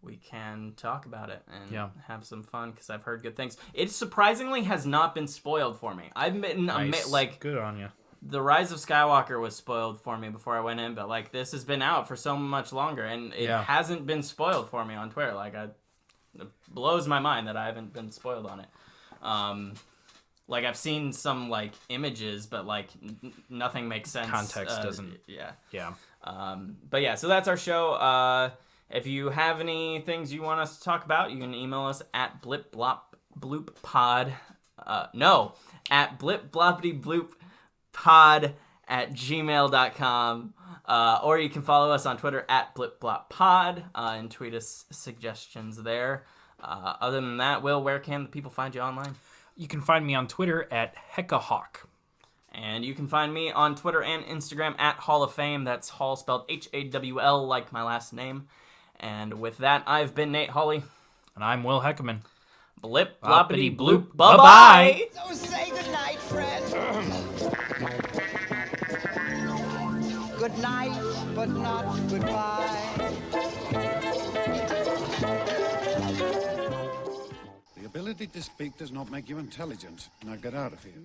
we can talk about it and have some fun, because I've heard good things. It surprisingly has not been spoiled for me. I've been Nice. like, Good on you. The Rise of Skywalker was spoiled for me before I went in, but like this has been out for so much longer, and it hasn't been spoiled for me on Twitter. Like, it blows my mind that I haven't been spoiled on it. Like, I've seen some like images, but like nothing makes sense. Context doesn't. Yeah. Yeah. But yeah, so that's our show. If you have any things you want us to talk about, you can email us at blipblopbloop at blipbloppity-bloop-pod@gmail.com. Or you can follow us on Twitter at blipbloppod, and tweet us suggestions there. Other than that, Will, where can the people find you online? You can find me on Twitter at Heckahawk. And you can find me on Twitter and Instagram at Hall of Fame. That's Hall spelled Hawl, like my last name. And with that, I've been Nate Hawley. And I'm Will Heckerman. Blip, bloppity, bloop, Bye-bye. bye-bye! So say goodnight, friend. Good night, but not goodbye. The ability to speak does not make you intelligent. Now get out of here.